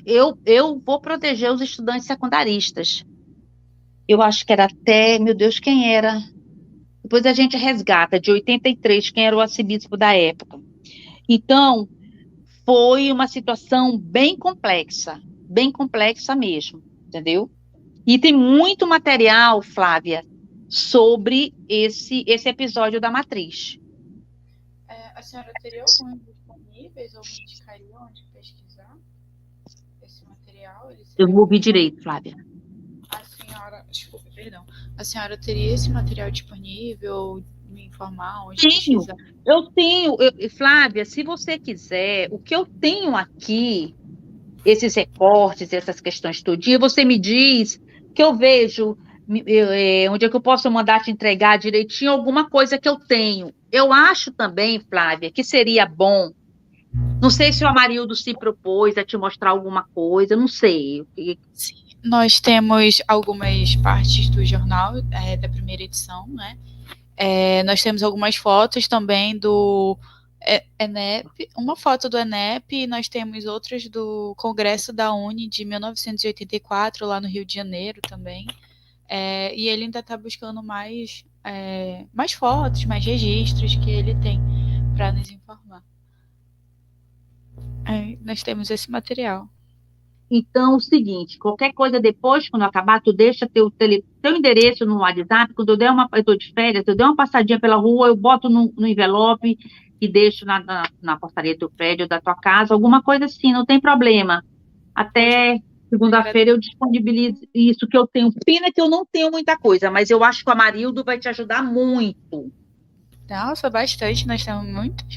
eu vou proteger os estudantes secundaristas. Eu acho que era até, meu Deus, quem era? Depois a gente resgata, de 83, quem era o arcebispo da época. Então, foi uma situação bem complexa mesmo, entendeu? E tem muito material, Flávia, sobre esse episódio da matriz. A senhora teria alguns disponíveis ou me indicaria onde pesquisar esse material? Ele Eu seria não ouvi muito... direito, Flávia. A senhora, desculpa, perdão. A senhora teria esse material disponível? Me informar onde Tenho, pesquisar? Flávia, se você quiser, o que eu tenho aqui, esses recortes, essas questões tudinho, você me diz que eu vejo onde é que eu posso mandar te entregar direitinho alguma coisa que eu tenho. Eu acho também, Flávia, que seria bom. Não sei se o Amarildo se propôs a te mostrar alguma coisa, não sei. Sim, nós temos algumas partes do jornal da primeira edição, né? Nós temos algumas fotos também do ENEP, uma foto do ENEP, e nós temos outras do Congresso da Uni de 1984, lá no Rio de Janeiro também. E ele ainda está buscando mais fotos, mais registros que ele tem para nos informar. Nós temos esse material. Então, é o seguinte, qualquer coisa depois, quando acabar, tu deixa teu endereço no WhatsApp, quando eu estou de férias, eu der uma passadinha pela rua, eu boto no envelope e deixo na portaria do teu prédio, da tua casa, alguma coisa assim, não tem problema. Pois Até segunda-feira eu disponibilizo isso que eu tenho. Pena que eu não tenho muita coisa, mas eu acho que o Amarildo vai te ajudar muito. Nossa, bastante. Nós temos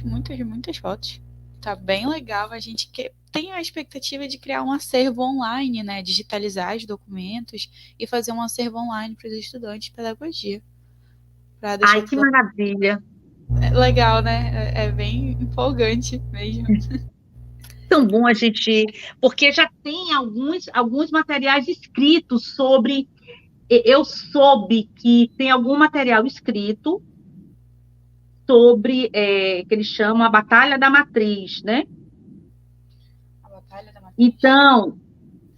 muitas fotos. Tá bem legal. A gente tem a expectativa de criar um acervo online, né? Digitalizar os documentos e fazer um acervo online para os estudantes de pedagogia. Para deixar Ai, que tudo maravilha. legal, né? É bem empolgante mesmo. Tão bom a gente, porque já tem alguns materiais escritos sobre. Eu soube que tem algum material escrito sobre que eles chamam a Batalha da Matriz, né? A Batalha da Matriz.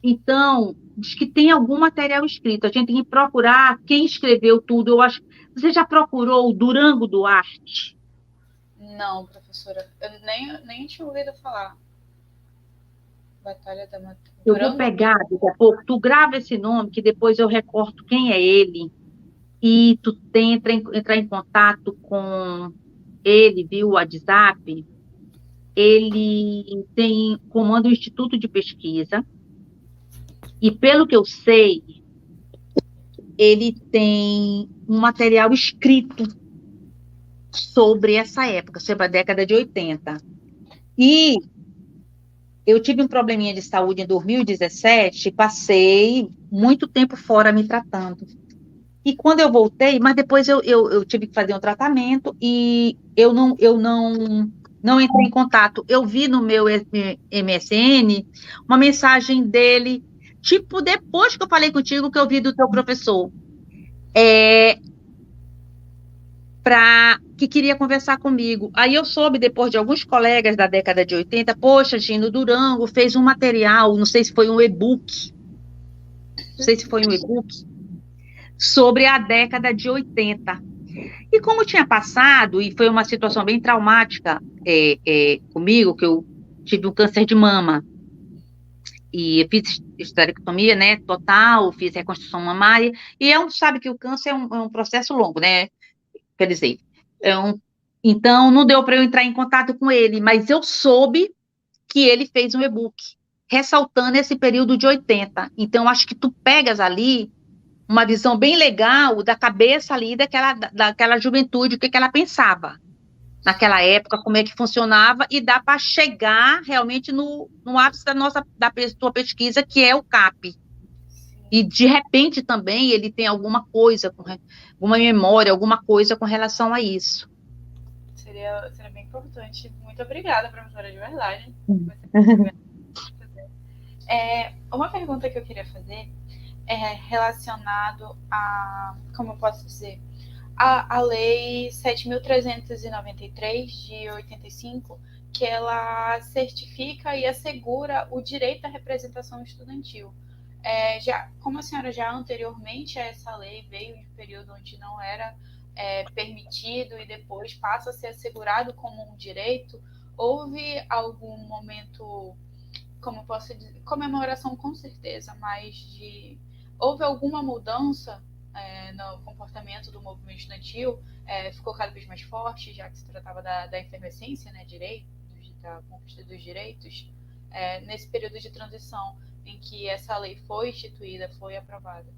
Então, diz que tem algum material escrito. A gente tem que procurar quem escreveu tudo. Eu acho. Você já procurou o Durango Duarte? Não, professora. Eu nem tinha ouvido falar. Batalha da Matriz. Eu vou Durango? pegar daqui a pouco. Tu grava esse nome, que depois eu recorto quem é ele. E tu tenta entrar em contato com ele, viu, o WhatsApp. Ele comanda o Instituto de Pesquisa. E pelo que eu sei, ele tem um material escrito sobre essa época, sobre a década de 80. E eu tive um probleminha de saúde em 2017, passei muito tempo fora me tratando. E quando eu voltei, mas depois eu tive que fazer um tratamento e eu não entrei em contato. Eu vi no meu MSN uma mensagem dele, tipo, depois que eu falei contigo, que eu vi do teu professor. Que queria conversar comigo. Aí eu soube, depois de alguns colegas da década de 80, poxa, Gino Durango fez um material, não sei se foi um e-book, sobre a década de 80. E como tinha passado, e foi uma situação bem traumática comigo, que eu tive um câncer de mama, e eu fiz esterectomia, né, total, fiz reconstrução mamária, e sabe que o câncer é um processo longo, né? Quer dizer, então não deu para eu entrar em contato com ele, mas eu soube que ele fez um e-book ressaltando esse período de 80. Então, acho que tu pegas ali uma visão bem legal da cabeça ali daquela juventude, o que ela pensava naquela época, como é que funcionava, e dá para chegar realmente no ápice da tua pesquisa, que é o CAP. E, de repente, também ele tem alguma coisa, alguma memória, alguma coisa com relação a isso. Seria bem importante. Muito obrigada, professora, de verdade. Uma pergunta que eu queria fazer é relacionado a, como eu posso dizer, a Lei 7.393 de 85, que ela certifica e assegura o direito à representação estudantil. Como a senhora já anteriormente a essa lei veio em um período onde não era permitido e depois passa a ser assegurado como um direito, houve algum momento, como eu posso dizer, comemoração com certeza, mas houve alguma mudança no comportamento do movimento estudantil? Ficou cada vez mais forte, já que se tratava da efervescência, né, da conquista dos direitos, nesse período de transição em que essa lei foi instituída, foi aprovada.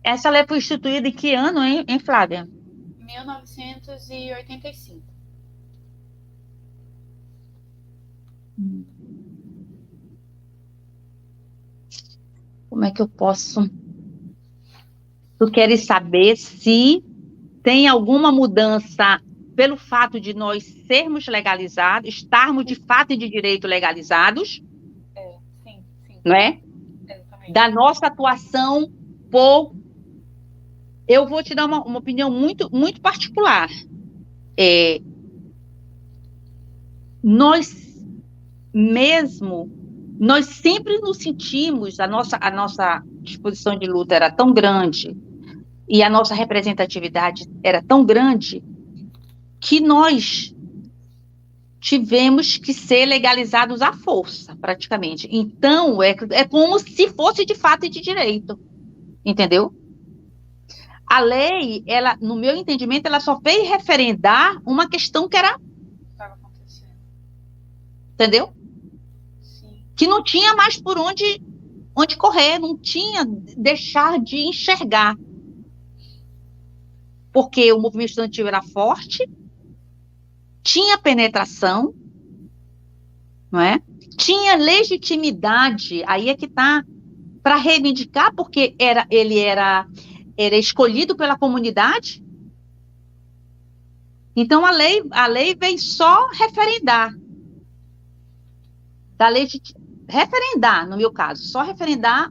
Essa lei foi instituída em que ano, hein, Flávia? 1985. Como é que eu posso? Tu queres saber se tem alguma mudança pelo fato de nós sermos legalizados, estarmos de fato e de direito legalizados? Sim. Não é? Exatamente. Da nossa atuação por... Eu vou te dar uma opinião muito, muito particular. Nós sempre nos sentimos, a nossa disposição de luta era tão grande e a nossa representatividade era tão grande que nós tivemos que ser legalizados à força, praticamente. Então, é como se fosse de fato e de direito, entendeu? A lei, ela, no meu entendimento, ela só veio referendar uma questão que era... Estava acontecendo. Entendeu? Sim. Que não tinha mais por onde correr, não tinha deixar de enxergar. Porque o movimento estudantil era forte, tinha penetração, não é? Tinha legitimidade, aí é que está, para reivindicar, porque ele era escolhido pela comunidade. Então, a lei veio só referendar. Referendar, no meu caso, só referendar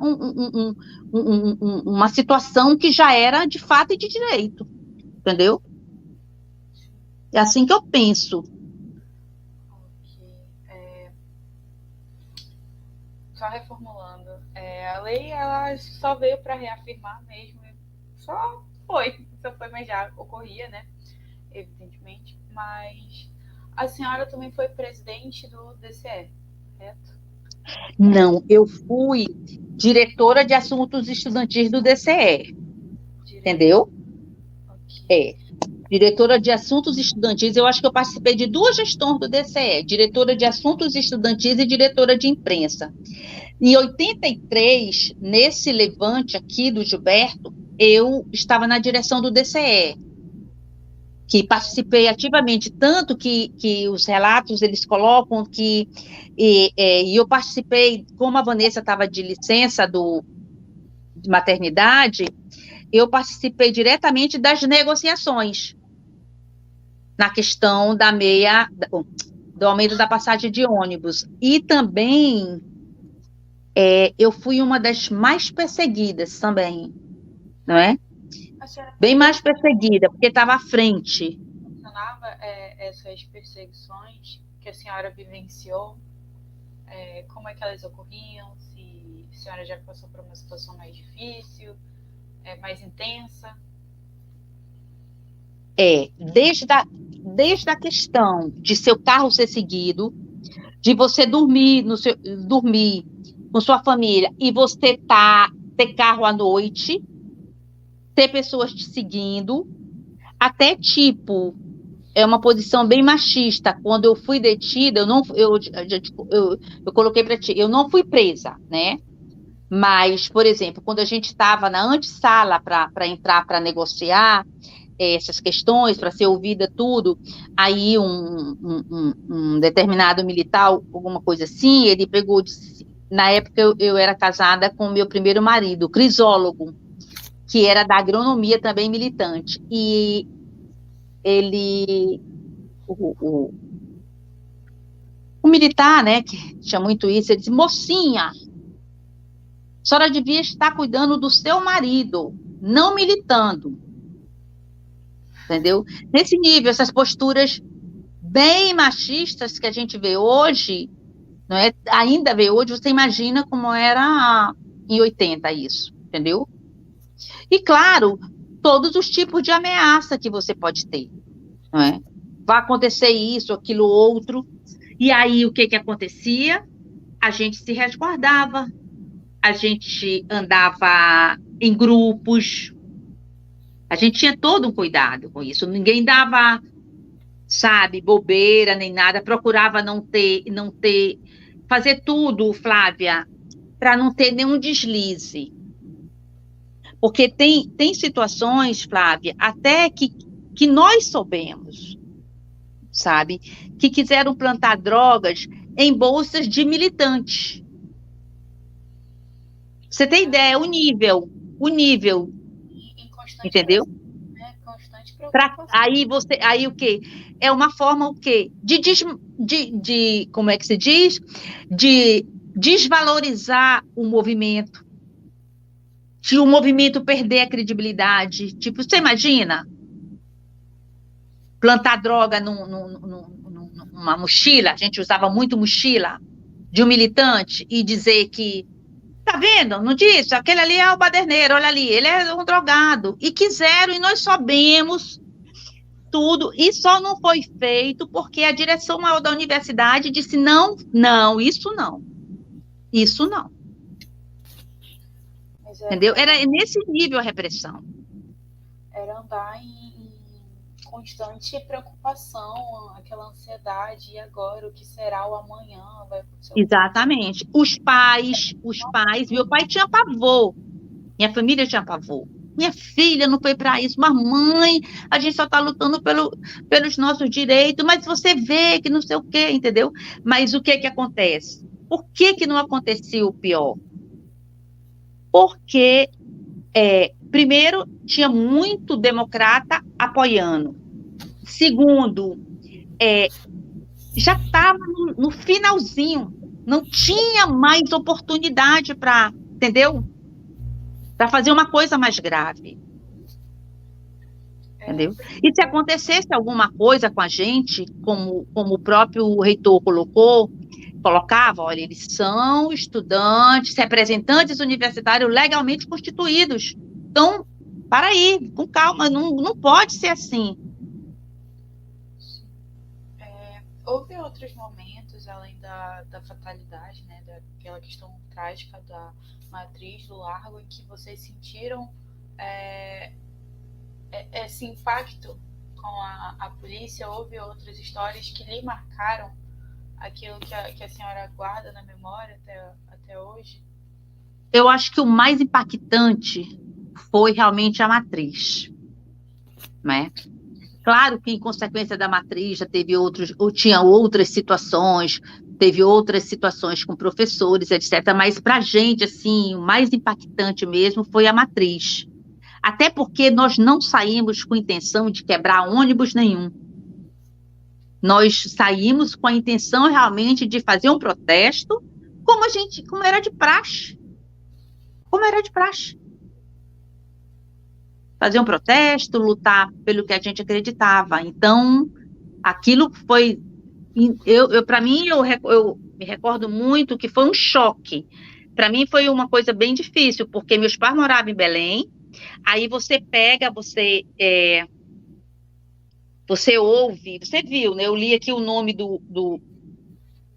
uma situação que já era de fato e de direito. Entendeu? É assim que eu penso. Só reformulando, a lei ela só veio para reafirmar mesmo, só foi, mas já ocorria, né? Evidentemente. Mas a senhora também foi presidente do DCE, correto? Não, eu fui diretora de assuntos estudantis do DCE, entendeu? Diretora de assuntos estudantis, eu acho que eu participei de 2 gestões do DCE, diretora de assuntos estudantis e diretora de imprensa. Em 83, nesse levante aqui do Gilberto, eu estava na direção do DCE, que participei ativamente, tanto que os relatos, eles colocam que eu participei, como a Vanessa estava de licença de maternidade, eu participei diretamente das negociações na questão do aumento da passagem de ônibus. E também eu fui uma das mais perseguidas também, não é? Bem mais perseguida, porque estava à frente. Funcionava essas perseguições que a senhora vivenciou? Como é que elas ocorriam? Se a senhora já passou por uma situação mais difícil, mais intensa? Desde a questão de seu carro ser seguido, de você dormir com sua família e você ter carro à noite, ter pessoas te seguindo, até tipo, uma posição bem machista. Quando eu fui detida, eu coloquei para ti, eu não fui presa, né? Mas, por exemplo, quando a gente estava na antessala para entrar para negociar essas questões, para ser ouvida tudo, aí um determinado militar, alguma coisa assim, ele pegou, na época eu era casada com o meu primeiro marido, crisólogo, que era da agronomia também militante, e ele, o militar, né, que tinha muito isso, ele disse: mocinha, a senhora devia estar cuidando do seu marido, não militando, entendeu? Nesse nível, essas posturas bem machistas que a gente vê hoje, não é? Ainda vê hoje, você imagina como era em 80 isso, entendeu? E, claro, todos os tipos de ameaça que você pode ter, não é? Vai acontecer isso, aquilo, outro, e aí o que acontecia? A gente se resguardava, a gente andava em grupos, a gente tinha todo um cuidado com isso, ninguém dava, sabe, bobeira nem nada, procurava não ter, fazer tudo, Flávia, para não ter nenhum deslize. Porque tem situações, Flávia, até que nós soubemos, sabe, que quiseram plantar drogas em bolsas de militantes. Você tem ideia, o nível, Em constante entendeu? pressão, né? Constante preocupação. Aí o quê? É uma forma o quê? Como é que se diz? De desvalorizar o movimento, de o movimento perder a credibilidade. Tipo, você imagina plantar droga numa mochila? A gente usava muito mochila de um militante e dizer que tá vendo? Não disse? Aquele ali é o baderneiro, olha ali, ele é um drogado. E quiseram, e nós sabemos tudo, e só não foi feito porque a direção maior da universidade disse não, não, isso não, isso não. Mas Entendeu? Era nesse nível a repressão. era andar em constante preocupação, aquela ansiedade, e agora, o que será o amanhã, vai acontecer o quê? Exatamente. Os pais, meu pai tinha pavor, minha família tinha pavor. Minha filha não foi para isso, mas mãe, a gente só está lutando pelos nossos direitos, mas você vê que não sei o quê, entendeu? Mas o que acontece? Por que não acontecia o pior? Porque, primeiro, tinha muito democrata apoiando. Segundo, já estava no finalzinho, não tinha mais oportunidade para, entendeu? Para fazer uma coisa mais grave, entendeu? E se acontecesse alguma coisa com a gente, como o próprio reitor colocava, olha, eles são estudantes, representantes universitários legalmente constituídos. Então, para aí, com calma, não pode ser assim. Houve outros momentos, além da fatalidade, né, daquela questão trágica da matriz do Largo, em que vocês sentiram esse impacto com a polícia? Houve outras histórias que lhe marcaram aquilo que a senhora guarda na memória até hoje? Eu acho que o mais impactante foi realmente a matriz, né? Claro que em consequência da matriz já teve ou tinha outras situações, teve outras situações com professores, etc. Mas para a gente, assim, o mais impactante mesmo foi a matriz. Até porque nós não saímos com intenção de quebrar ônibus nenhum. Nós saímos com a intenção realmente de fazer um protesto, como era de praxe. Como era de praxe. Fazer um protesto, lutar pelo que a gente acreditava. Então, aquilo foi, para mim, eu me recordo muito que foi um choque. Para mim foi uma coisa bem difícil, porque meus pais moravam em Belém, aí você ouve, você viu, né? Eu li aqui o nome do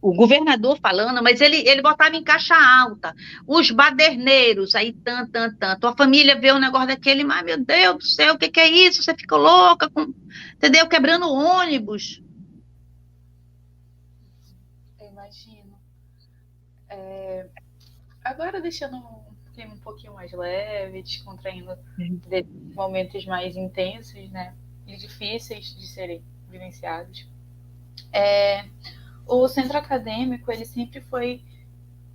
o governador falando, mas ele botava em caixa alta. Os baderneiros, aí, tanto. A família vê um negócio daquele, mas, meu Deus do céu, o que é isso? Você ficou louca, entendeu? Quebrando ônibus. Eu imagino. Agora, deixando um clima um pouquinho mais leve, descontraindo de momentos mais intensos, né, e difíceis de serem vivenciados. O centro acadêmico, ele sempre foi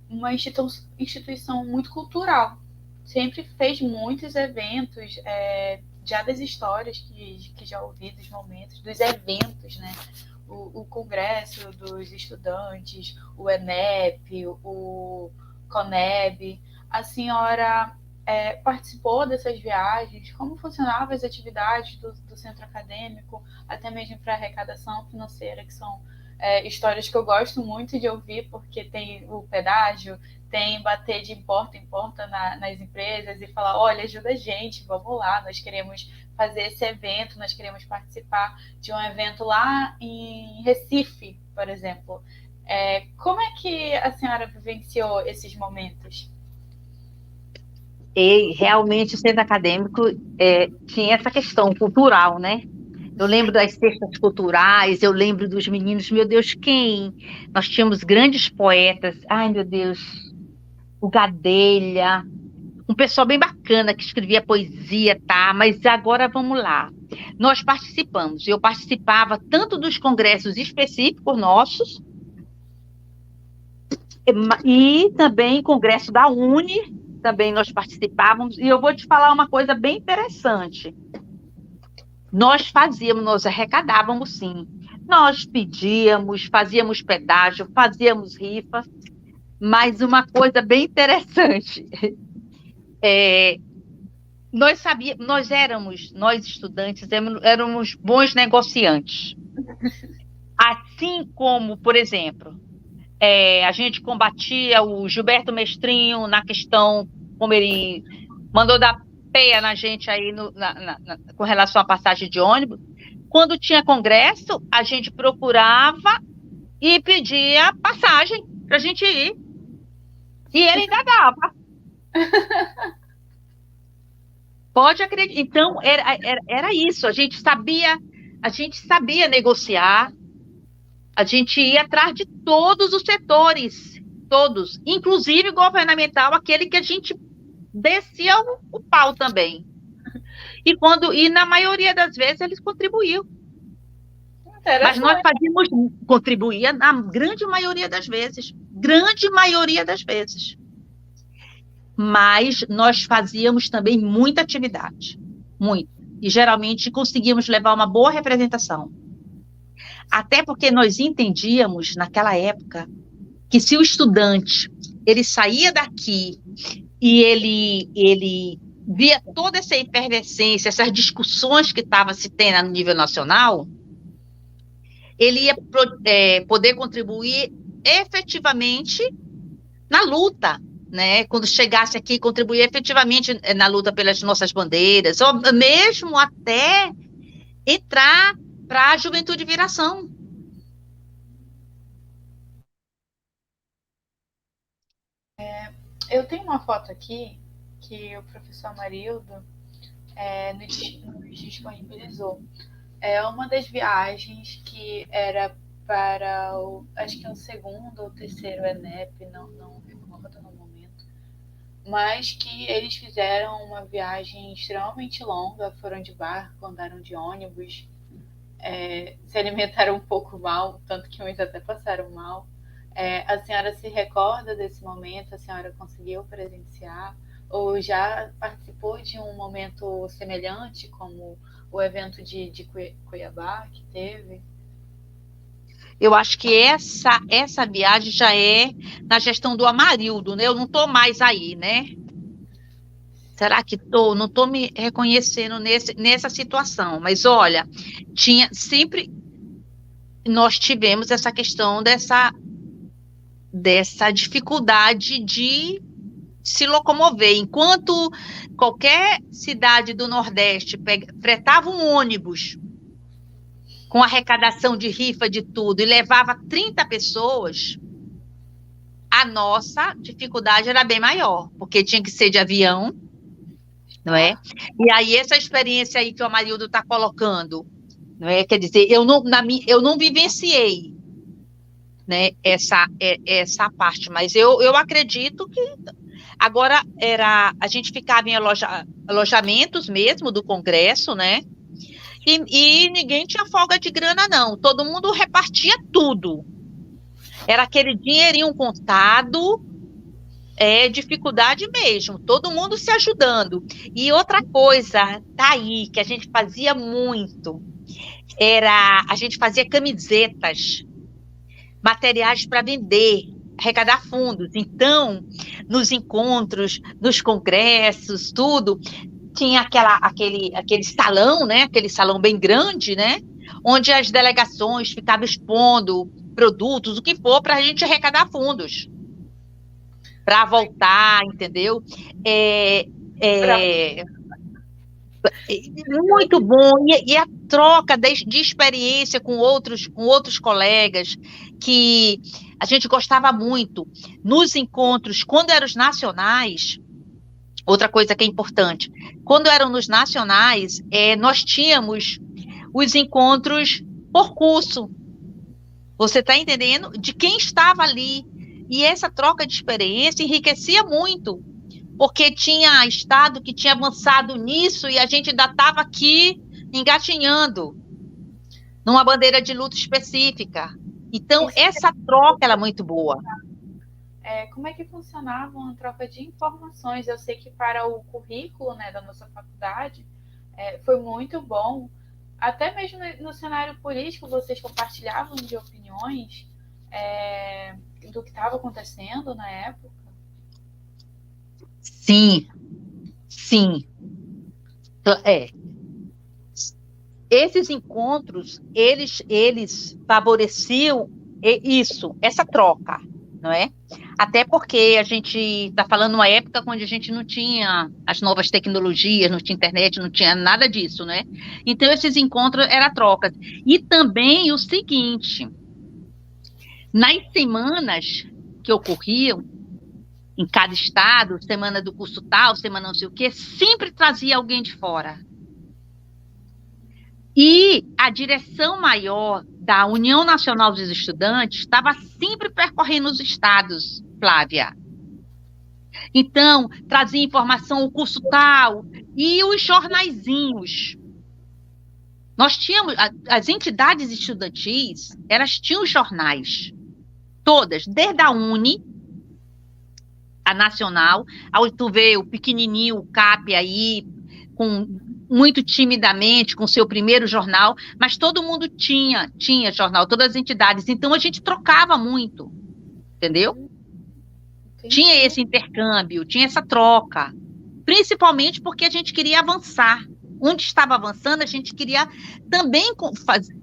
uma instituição muito cultural. Sempre fez muitos eventos, já das histórias que já ouvi, dos momentos, dos eventos, né? O Congresso dos Estudantes, o ENEP, o CONEB. A senhora participou dessas viagens? Como funcionavam as atividades do centro acadêmico, até mesmo para arrecadação financeira, que são histórias que eu gosto muito de ouvir, porque tem o pedágio, tem bater de porta em porta nas empresas e falar, olha, ajuda a gente, vamos lá, nós queremos fazer esse evento, nós queremos participar de um evento lá em Recife, por exemplo. Como é que a senhora vivenciou esses momentos? E realmente o centro acadêmico tinha essa questão cultural, né? Eu lembro das cestas culturais, eu lembro dos meninos, meu Deus, quem? Nós tínhamos grandes poetas, ai meu Deus, o Gadelha, um pessoal bem bacana que escrevia poesia, tá? Mas agora vamos lá. Nós participamos, eu participava tanto dos congressos específicos nossos, e também congresso da Uni, também nós participávamos, e eu vou te falar uma coisa bem interessante. Nós arrecadávamos sim. Nós pedíamos, fazíamos pedágio, fazíamos rifa, mas uma coisa bem interessante, nós estudantes, éramos bons negociantes. Assim como, por exemplo, a gente combatia o Gilberto Mestrinho na questão, como ele mandou dar pé na gente aí com relação à passagem de ônibus. Quando tinha congresso, a gente procurava e pedia passagem para a gente ir. E ele ainda dava. Pode acreditar. Então, era isso. A gente sabia negociar, a gente ia atrás de todos os setores, todos, inclusive governamental, aquele que a gente descia o pau também. E na maioria das vezes eles contribuíam. Mas nós contribuía na grande maioria das vezes. Grande maioria das vezes. Mas nós fazíamos também muita atividade. Muito. E geralmente conseguíamos levar uma boa representação. Até porque nós entendíamos, naquela época, que se o estudante ele saía daqui e ele via toda essa efervescência, essas discussões que estavam se tendo no nível nacional, ele ia poder contribuir efetivamente na luta, né? Quando chegasse aqui, contribuir efetivamente na luta pelas nossas bandeiras, ou mesmo até entrar para a Juventude Viração. Eu tenho uma foto aqui que o professor Amarildo nos disponibilizou. É uma das viagens que era para acho que o segundo ou terceiro ENEP, não recordo no momento, mas que eles fizeram uma viagem extremamente longa, foram de barco, andaram de ônibus, se alimentaram um pouco mal, tanto que muitos até passaram mal. A senhora se recorda desse momento? A senhora conseguiu presenciar? Ou já participou de um momento semelhante, como o evento de Cuiabá que teve? Eu acho que essa viagem já é na gestão do Amarildo, né? Eu não estou mais aí, né? Será que estou? Não estou me reconhecendo nessa situação. Mas, olha, nós tivemos essa questão dessa dificuldade de se locomover. Enquanto qualquer cidade do Nordeste fretava um ônibus com arrecadação de rifa de tudo e levava 30 pessoas, a nossa dificuldade era bem maior, porque tinha que ser de avião, não é? E aí essa experiência aí que o Amarildo está colocando, não é? Quer dizer, eu não vivenciei, né, essa parte, mas eu acredito que agora a gente ficava em alojamentos mesmo do Congresso, né? E ninguém tinha folga de grana, não. Todo mundo repartia tudo. Era aquele dinheirinho contado, dificuldade mesmo. Todo mundo se ajudando. E outra coisa, tá aí, que a gente fazia muito, a gente fazia camisetas, materiais para vender. arrecadar fundos. Então, nos encontros, nos congressos, tudo, tinha aquele salão, né? Aquele salão bem grande, né? Onde as delegações ficavam expondo produtos, o que for, para a gente arrecadar fundos. Para voltar, entendeu? Muito bom. E a troca de experiência com outros colegas, que a gente gostava muito. Nos encontros, quando eram os nacionais, outra coisa que é importante, quando eram nos nacionais, nós tínhamos os encontros por curso. Você está entendendo? De quem estava ali. E essa troca de experiência enriquecia muito, porque tinha estado que tinha avançado nisso e a gente ainda estava aqui engatinhando numa bandeira de luta específica. Então, essa troca ela é muito boa. Como é que funcionava a troca de informações? Eu sei que para o currículo, né, da nossa faculdade foi muito bom. Até mesmo no cenário político, vocês compartilhavam de opiniões do que estava acontecendo na época? Sim. Esses encontros, eles favoreciam essa troca, não é? Até porque a gente está falando uma época onde a gente não tinha as novas tecnologias, não tinha internet, não tinha nada disso, né? Então, esses encontros eram trocas. E também o seguinte, nas semanas que ocorriam, em cada estado, semana do curso tal, semana não sei o quê, sempre trazia alguém de fora. E a direção maior da União Nacional dos Estudantes estava sempre percorrendo os estados, Flávia. Então, trazia informação, o curso tal, e os jornaizinhos. Nós tínhamos, as entidades estudantis, elas tinham jornais, todas, desde a Uni, a nacional, ao tu vê o pequenininho, o CAP aí, muito timidamente, com seu primeiro jornal, mas todo mundo tinha jornal, todas as entidades, então a gente trocava muito, entendeu? Entendi. Tinha esse intercâmbio, tinha essa troca, principalmente porque a gente queria avançar. Onde estava avançando, a gente queria também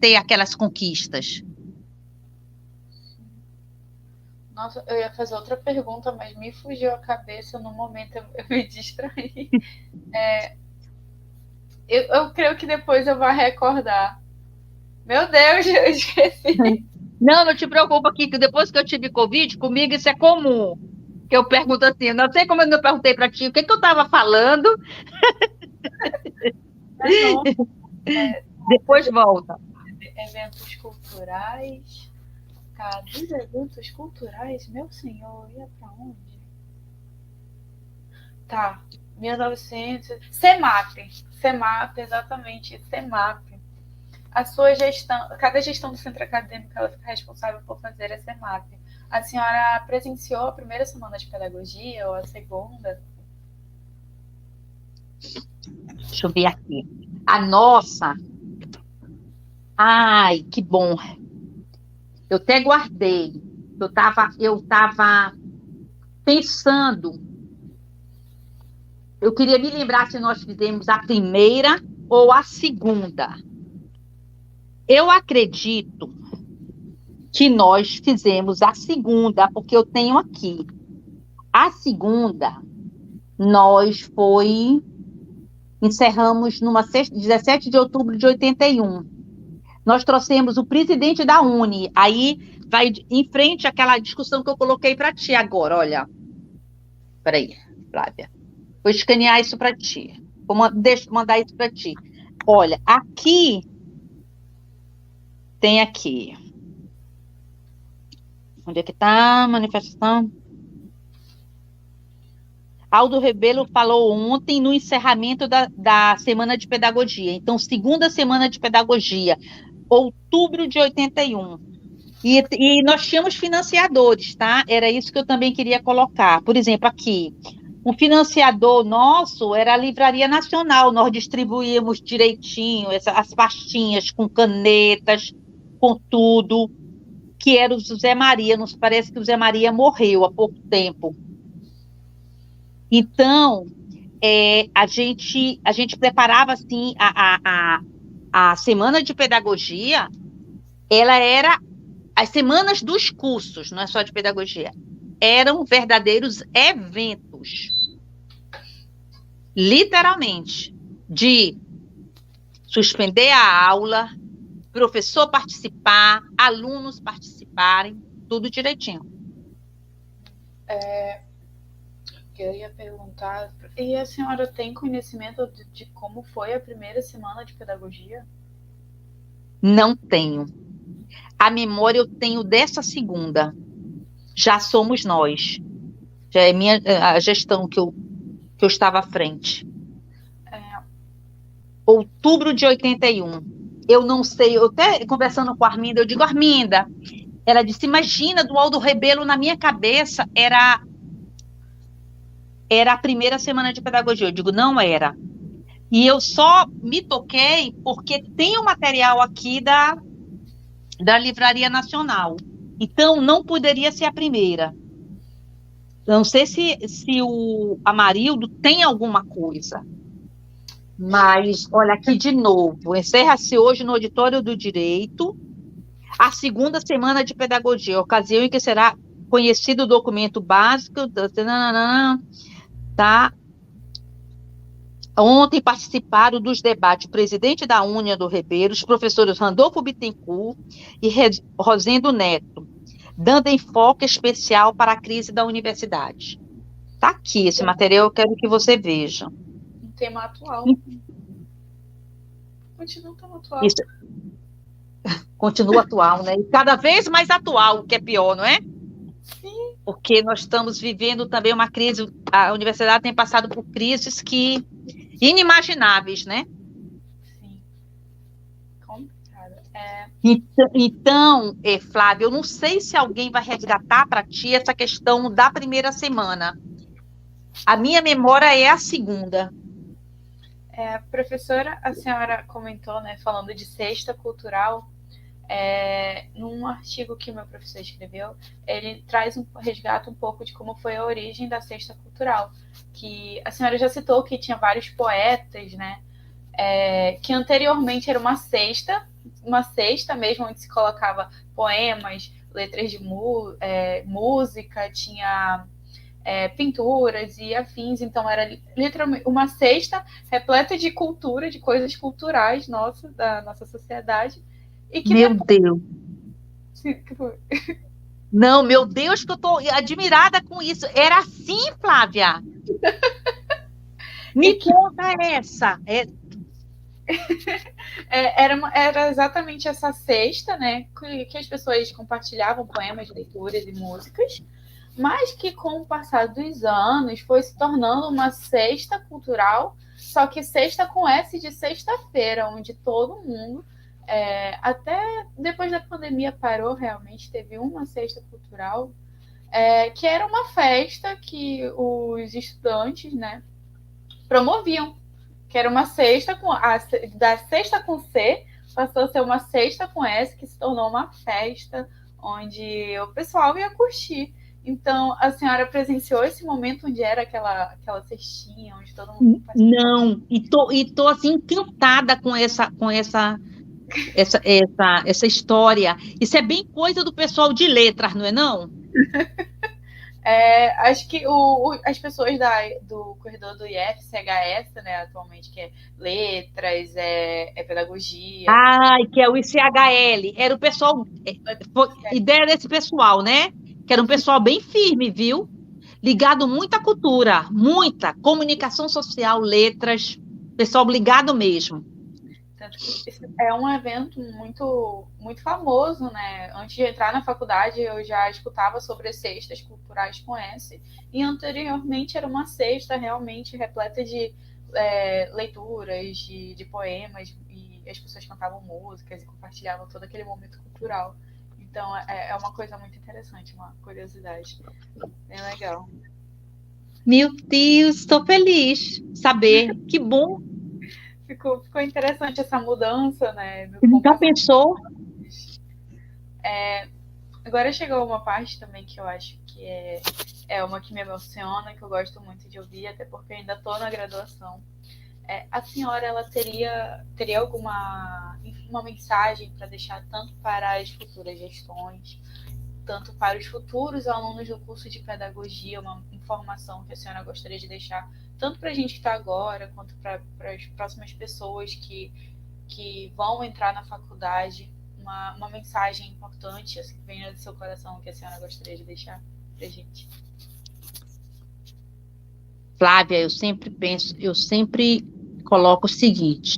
ter aquelas conquistas. Nossa, eu ia fazer outra pergunta, mas me fugiu a cabeça no momento, eu me distraí. Eu creio que depois eu vou recordar. Meu Deus, eu esqueci. Não te preocupa aqui, que depois que eu tive Covid, comigo isso é comum. Que eu pergunto assim, não sei como eu não perguntei para ti, o que eu estava falando? Depois volta. Eventos culturais. Dos eventos culturais, meu senhor, ia para onde? Tá, 1900. CEMAP, exatamente, CEMAP. A sua gestão, cada gestão do centro acadêmico, ela fica responsável por fazer a CEMAP. A senhora presenciou a primeira semana de pedagogia ou a segunda? Deixa eu ver aqui. A nossa. Ai, que bom. Eu até guardei. Eu estava pensando. Eu queria me lembrar se nós fizemos a primeira ou a segunda. Eu acredito que nós fizemos a segunda, porque eu tenho aqui. A segunda, nós encerramos numa 17 de outubro de 81. Nós trouxemos o presidente da Uni, aí vai em frente àquela discussão que eu coloquei para ti agora, olha. Espera aí, Flávia. Vou escanear isso para ti. Deixa eu mandar isso para ti. Olha, aqui, tem aqui. Onde é que está a manifestação? Aldo Rebelo falou ontem no encerramento da Semana de Pedagogia. Então, segunda Semana de Pedagogia, outubro de 81. E nós tínhamos financiadores, tá? Era isso que eu também queria colocar. Por exemplo, aqui, um financiador nosso era a Livraria Nacional. Nós distribuíamos direitinho as pastinhas com canetas, com tudo. que era o José Maria. Nos parece que o José Maria morreu há pouco tempo. Então, a gente preparava, assim, a semana de pedagogia, ela era as semanas dos cursos, não é só de pedagogia, eram verdadeiros eventos, literalmente, de suspender a aula, professor participar, alunos participarem, tudo direitinho. Eu ia perguntar, e a senhora tem conhecimento de como foi a primeira semana de pedagogia? Não tenho. A memória eu tenho dessa segunda. Já somos nós. Já é a gestão que eu estava à frente. Outubro de 81. Eu não sei, eu até conversando com a Arminda, eu digo, Arminda, ela disse, imagina, do Aldo Rebelo, na minha cabeça, era a primeira semana de pedagogia. Eu digo, não era. E eu só me toquei porque tem o material aqui da Livraria Nacional. Então, não poderia ser a primeira. Não sei se o Amarildo tem alguma coisa. Mas, olha, aqui de novo, encerra-se hoje no Auditório do Direito a segunda semana de pedagogia, ocasião em que será conhecido o documento básico, tá? Ontem participaram dos debates o presidente da União do Ribeiro, os professores Randolfo Bittencourt e Rosendo Neto, dando enfoque especial para a crise da universidade. Está aqui esse material, eu quero que você veja. Um tema atual. Continua tão atual. Isso. Continua atual, né? E cada vez mais atual, o que é pior, não é? Sim. Porque nós estamos vivendo também uma crise, a universidade tem passado por crises inimagináveis, né? Sim. Complicado. Então, Flávia, eu não sei se alguém vai resgatar para ti essa questão da primeira semana. A minha memória é a segunda. Professora, a senhora comentou, né, falando de cesta cultural, num artigo que o meu professor escreveu, ele resgata um pouco de como foi a origem da cesta cultural, que a senhora já citou que tinha vários poetas, né, que anteriormente era uma cesta mesmo, onde se colocava poemas, letras de música, tinha pinturas e afins, então era literalmente uma cesta repleta de cultura, de coisas culturais da nossa sociedade. E que meu Deus! Não, meu Deus, que eu estou admirada com isso. Era assim, Flávia? Me conta essa. Era exatamente essa cesta, né, que as pessoas compartilhavam poemas, leituras e músicas, mas que com o passar dos anos foi se tornando uma cesta cultural, só que cesta com S de sexta-feira, onde todo mundo, até depois da pandemia parou realmente, teve uma cesta cultural, que era uma festa que os estudantes, né, promoviam, que era uma cesta da cesta com C, passou a ser uma cesta com S, que se tornou uma festa onde o pessoal ia curtir. Então, a senhora presenciou esse momento onde era aquela cestinha, onde todo mundo participava? Não, e tô assim encantada com essa história. Isso é bem coisa do pessoal de letras, não é não? Acho que as pessoas do corredor do IFCHS, né, atualmente, que é letras, pedagogia. Que é o ICHL. Era o pessoal, ideia desse pessoal, né? Que era um pessoal bem firme, viu? Ligado muito à cultura, muita comunicação social, letras, pessoal ligado mesmo. Tanto que esse é um evento muito, muito famoso, né? Antes de entrar na faculdade, eu já escutava sobre cestas culturais com S, e anteriormente era uma cesta realmente repleta de leituras, de poemas, e as pessoas cantavam músicas e compartilhavam todo aquele momento cultural. Então, é uma coisa muito interessante, uma curiosidade. Bem legal. Meu Deus, estou feliz saber. Que bom. Ficou interessante essa mudança, né? Já pensou? Agora chegou uma parte também que eu acho que é uma que me emociona, que eu gosto muito de ouvir, até porque eu ainda estou na graduação. A senhora, ela teria alguma uma mensagem para deixar tanto para as futuras gestões, tanto para os futuros alunos do curso de pedagogia, uma informação que a senhora gostaria de deixar, tanto para a gente que está agora, quanto para as próximas pessoas que vão entrar na faculdade, uma mensagem importante, assim, que venha do seu coração, que a senhora gostaria de deixar para a gente? Flávia, eu sempre coloco o seguinte,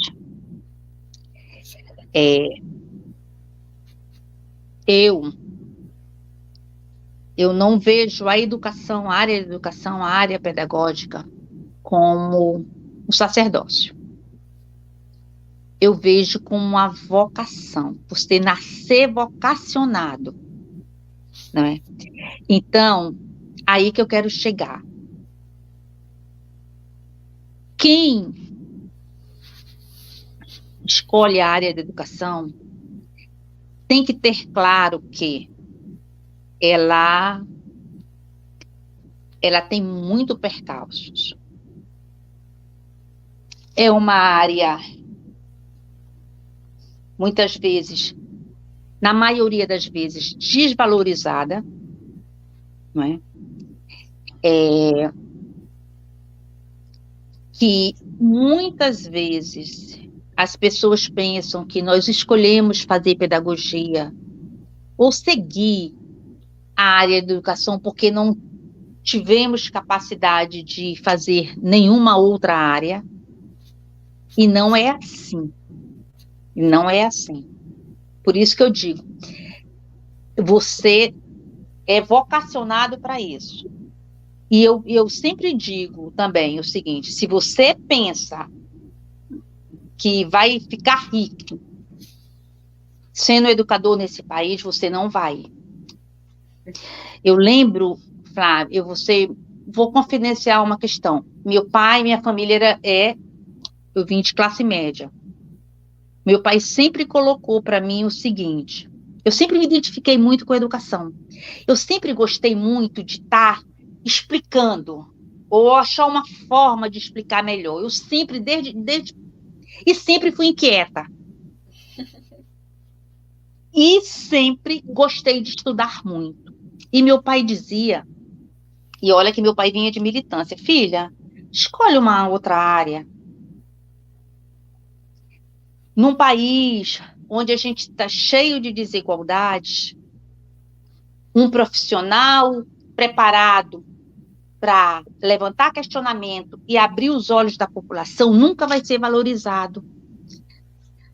eu não vejo a educação, a área de educação, a área pedagógica, como um sacerdócio. Eu vejo como uma vocação, você nascer vocacionado, não é? Então, aí que eu quero chegar. Quem escolhe a área de educação tem que ter claro que ela tem muito percalços. É uma área, muitas vezes, na maioria das vezes, desvalorizada, não é? Que muitas vezes as pessoas pensam que nós escolhemos fazer pedagogia ou seguir a área de educação porque não tivemos capacidade de fazer nenhuma outra área, e não é assim. Não é assim. Por isso que eu digo, você é vocacionado para isso. E eu sempre digo também o seguinte, se você pensa que vai ficar rico sendo educador nesse país, você não vai. Eu lembro, Flávio, vou confidenciar uma questão. Meu pai, minha família eu vim de classe média. Meu pai sempre colocou para mim o seguinte, eu sempre me identifiquei muito com a educação. Eu sempre gostei muito de estar explicando, ou achar uma forma de explicar melhor. Eu sempre, e sempre fui inquieta. E sempre gostei de estudar muito. E meu pai dizia, e olha que meu pai vinha de militância, filha, escolhe uma outra área. Num país onde a gente está cheio de desigualdades, um profissional preparado para levantar questionamento e abrir os olhos da população nunca vai ser valorizado.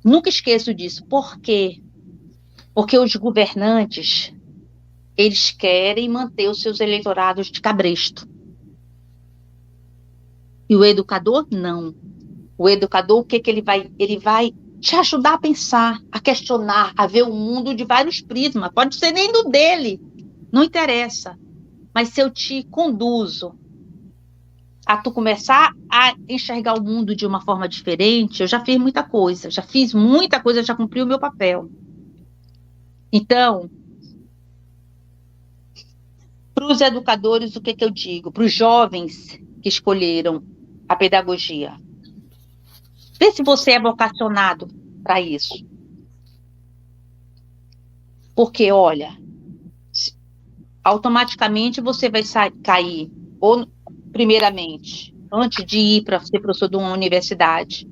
Nunca esqueço disso. Por quê? Porque os governantes, eles querem manter os seus eleitorados de cabresto. E o educador, não. O educador, o que ele vai? Ele vai te ajudar a pensar, a questionar, a ver o mundo de vários prismas. Pode ser nem do dele, não interessa. Mas se eu te conduzo a tu começar a enxergar o mundo de uma forma diferente, eu já fiz muita coisa, já cumpri o meu papel. Então, para os educadores, o que eu digo? Para os jovens que escolheram a pedagogia, vê se você é vocacionado para isso. Porque, olha, automaticamente você vai cair, ou primeiramente, antes de ir para ser professor de uma universidade,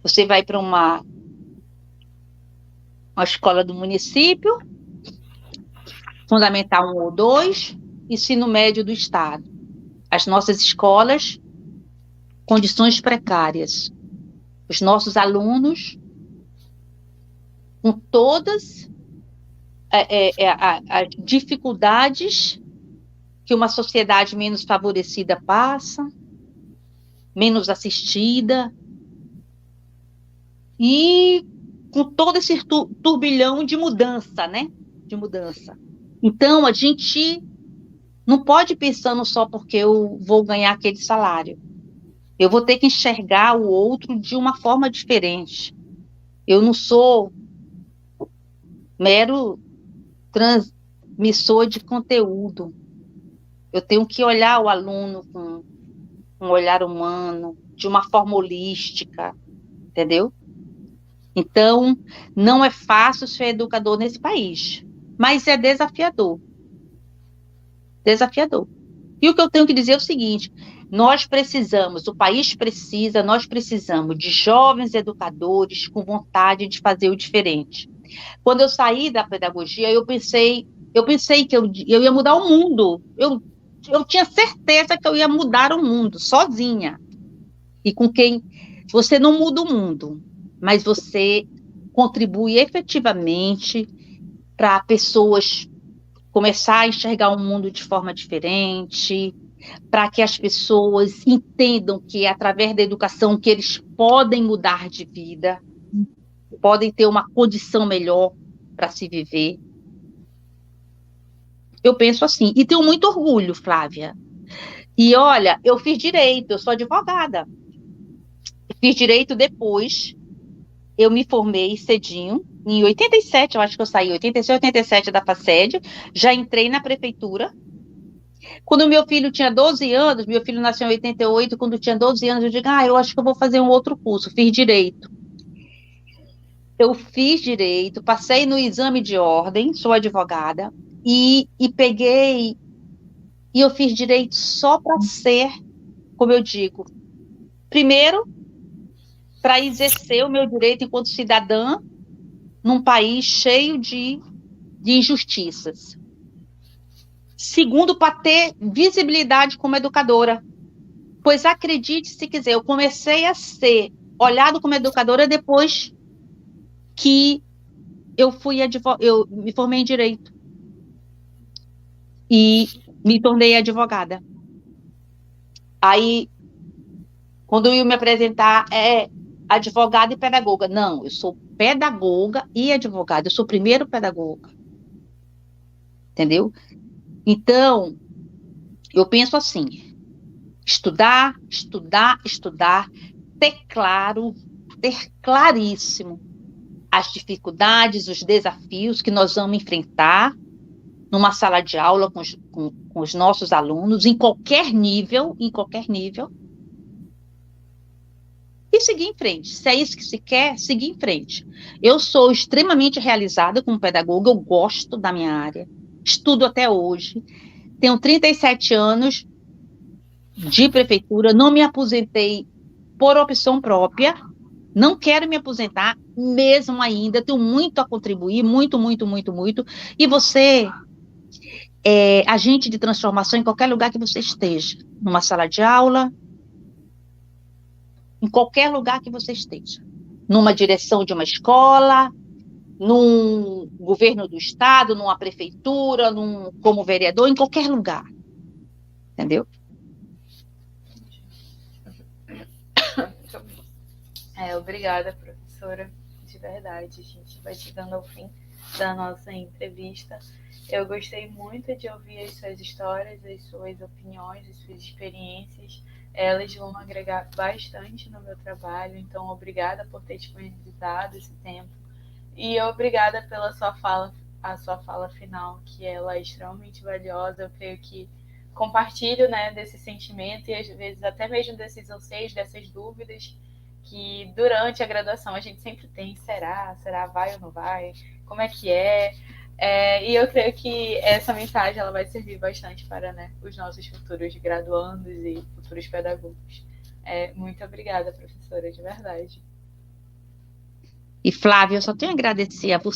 você vai para uma escola do município, Fundamental 1 ou 2, ensino médio do Estado. As nossas escolas, condições precárias. Os nossos alunos, com todas as dificuldades que uma sociedade menos favorecida passa, menos assistida, e com todo esse turbilhão de mudança, né? De mudança. Então, a gente não pode pensando só porque eu vou ganhar aquele salário. Eu vou ter que enxergar o outro de uma forma diferente. Eu não sou mero transmissor de conteúdo. Eu tenho que olhar o aluno com um olhar humano, de uma forma holística, entendeu? Então, não é fácil ser educador nesse país, mas é desafiador. Desafiador. E o que eu tenho que dizer é o seguinte: nós precisamos, o país precisa, nós precisamos de jovens educadores com vontade de fazer o diferente. Quando eu saí da pedagogia, eu pensei que eu ia mudar o mundo. Eu tinha certeza que eu ia mudar o mundo, sozinha. E com quem você não muda o mundo, mas você contribui efetivamente para pessoas começar a enxergar o mundo de forma diferente, para que as pessoas entendam que é através da educação que eles podem mudar de vida, podem ter uma condição melhor para se viver. Eu penso assim, e tenho muito orgulho, Flávia. E olha, eu fiz direito, eu sou advogada. Fiz direito depois, eu me formei cedinho, em 87, eu acho que eu saí, 86, 87 da FACED, já entrei na prefeitura. Quando meu filho tinha 12 anos, meu filho nasceu em 88, quando tinha 12 anos, eu digo, eu acho que eu vou fazer um outro curso, fiz direito. Eu fiz direito, passei no exame de ordem, sou advogada, e peguei, e eu fiz direito só para ser, como eu digo, primeiro, para exercer o meu direito enquanto cidadã num país cheio de injustiças. Segundo, para ter visibilidade como educadora. Pois acredite se quiser, eu comecei a ser olhado como educadora depois que eu me formei em direito e me tornei advogada. Aí, quando eu ia me apresentar, advogada e pedagoga. Não, eu sou pedagoga e advogada. Eu sou primeiro pedagoga. Entendeu? Então, eu penso assim: estudar, estudar, estudar, ter claríssimo as dificuldades, os desafios que nós vamos enfrentar numa sala de aula com os nossos alunos, em qualquer nível, e seguir em frente. Se é isso que se quer, seguir em frente. Eu sou extremamente realizada como pedagoga, eu gosto da minha área, estudo até hoje, tenho 37 anos de prefeitura, não me aposentei por opção própria, não quero me aposentar mesmo ainda, tenho muito a contribuir, muito, muito, muito, muito, e você é agente de transformação em qualquer lugar que você esteja, numa sala de aula, em qualquer lugar que você esteja, numa direção de uma escola, num governo do estado, numa prefeitura, como vereador, em qualquer lugar, entendeu? Obrigada, professora, de verdade. A gente vai chegando ao fim da nossa entrevista. Eu gostei muito de ouvir as suas histórias, as suas opiniões, as suas experiências. Elas vão agregar bastante no meu trabalho, então obrigada por ter disponibilizado esse tempo. E obrigada pela a sua fala final, que ela é extremamente valiosa. Eu creio que compartilho, né, desse sentimento e às vezes até mesmo desses anseios, dessas dúvidas que durante a graduação a gente sempre tem, será, vai ou não vai, como é que é? E eu creio que essa mensagem ela vai servir bastante para, né, os nossos futuros graduandos e futuros pedagogos. Muito obrigada, professora, de verdade. E, Flávia, eu só tenho a agradecer a você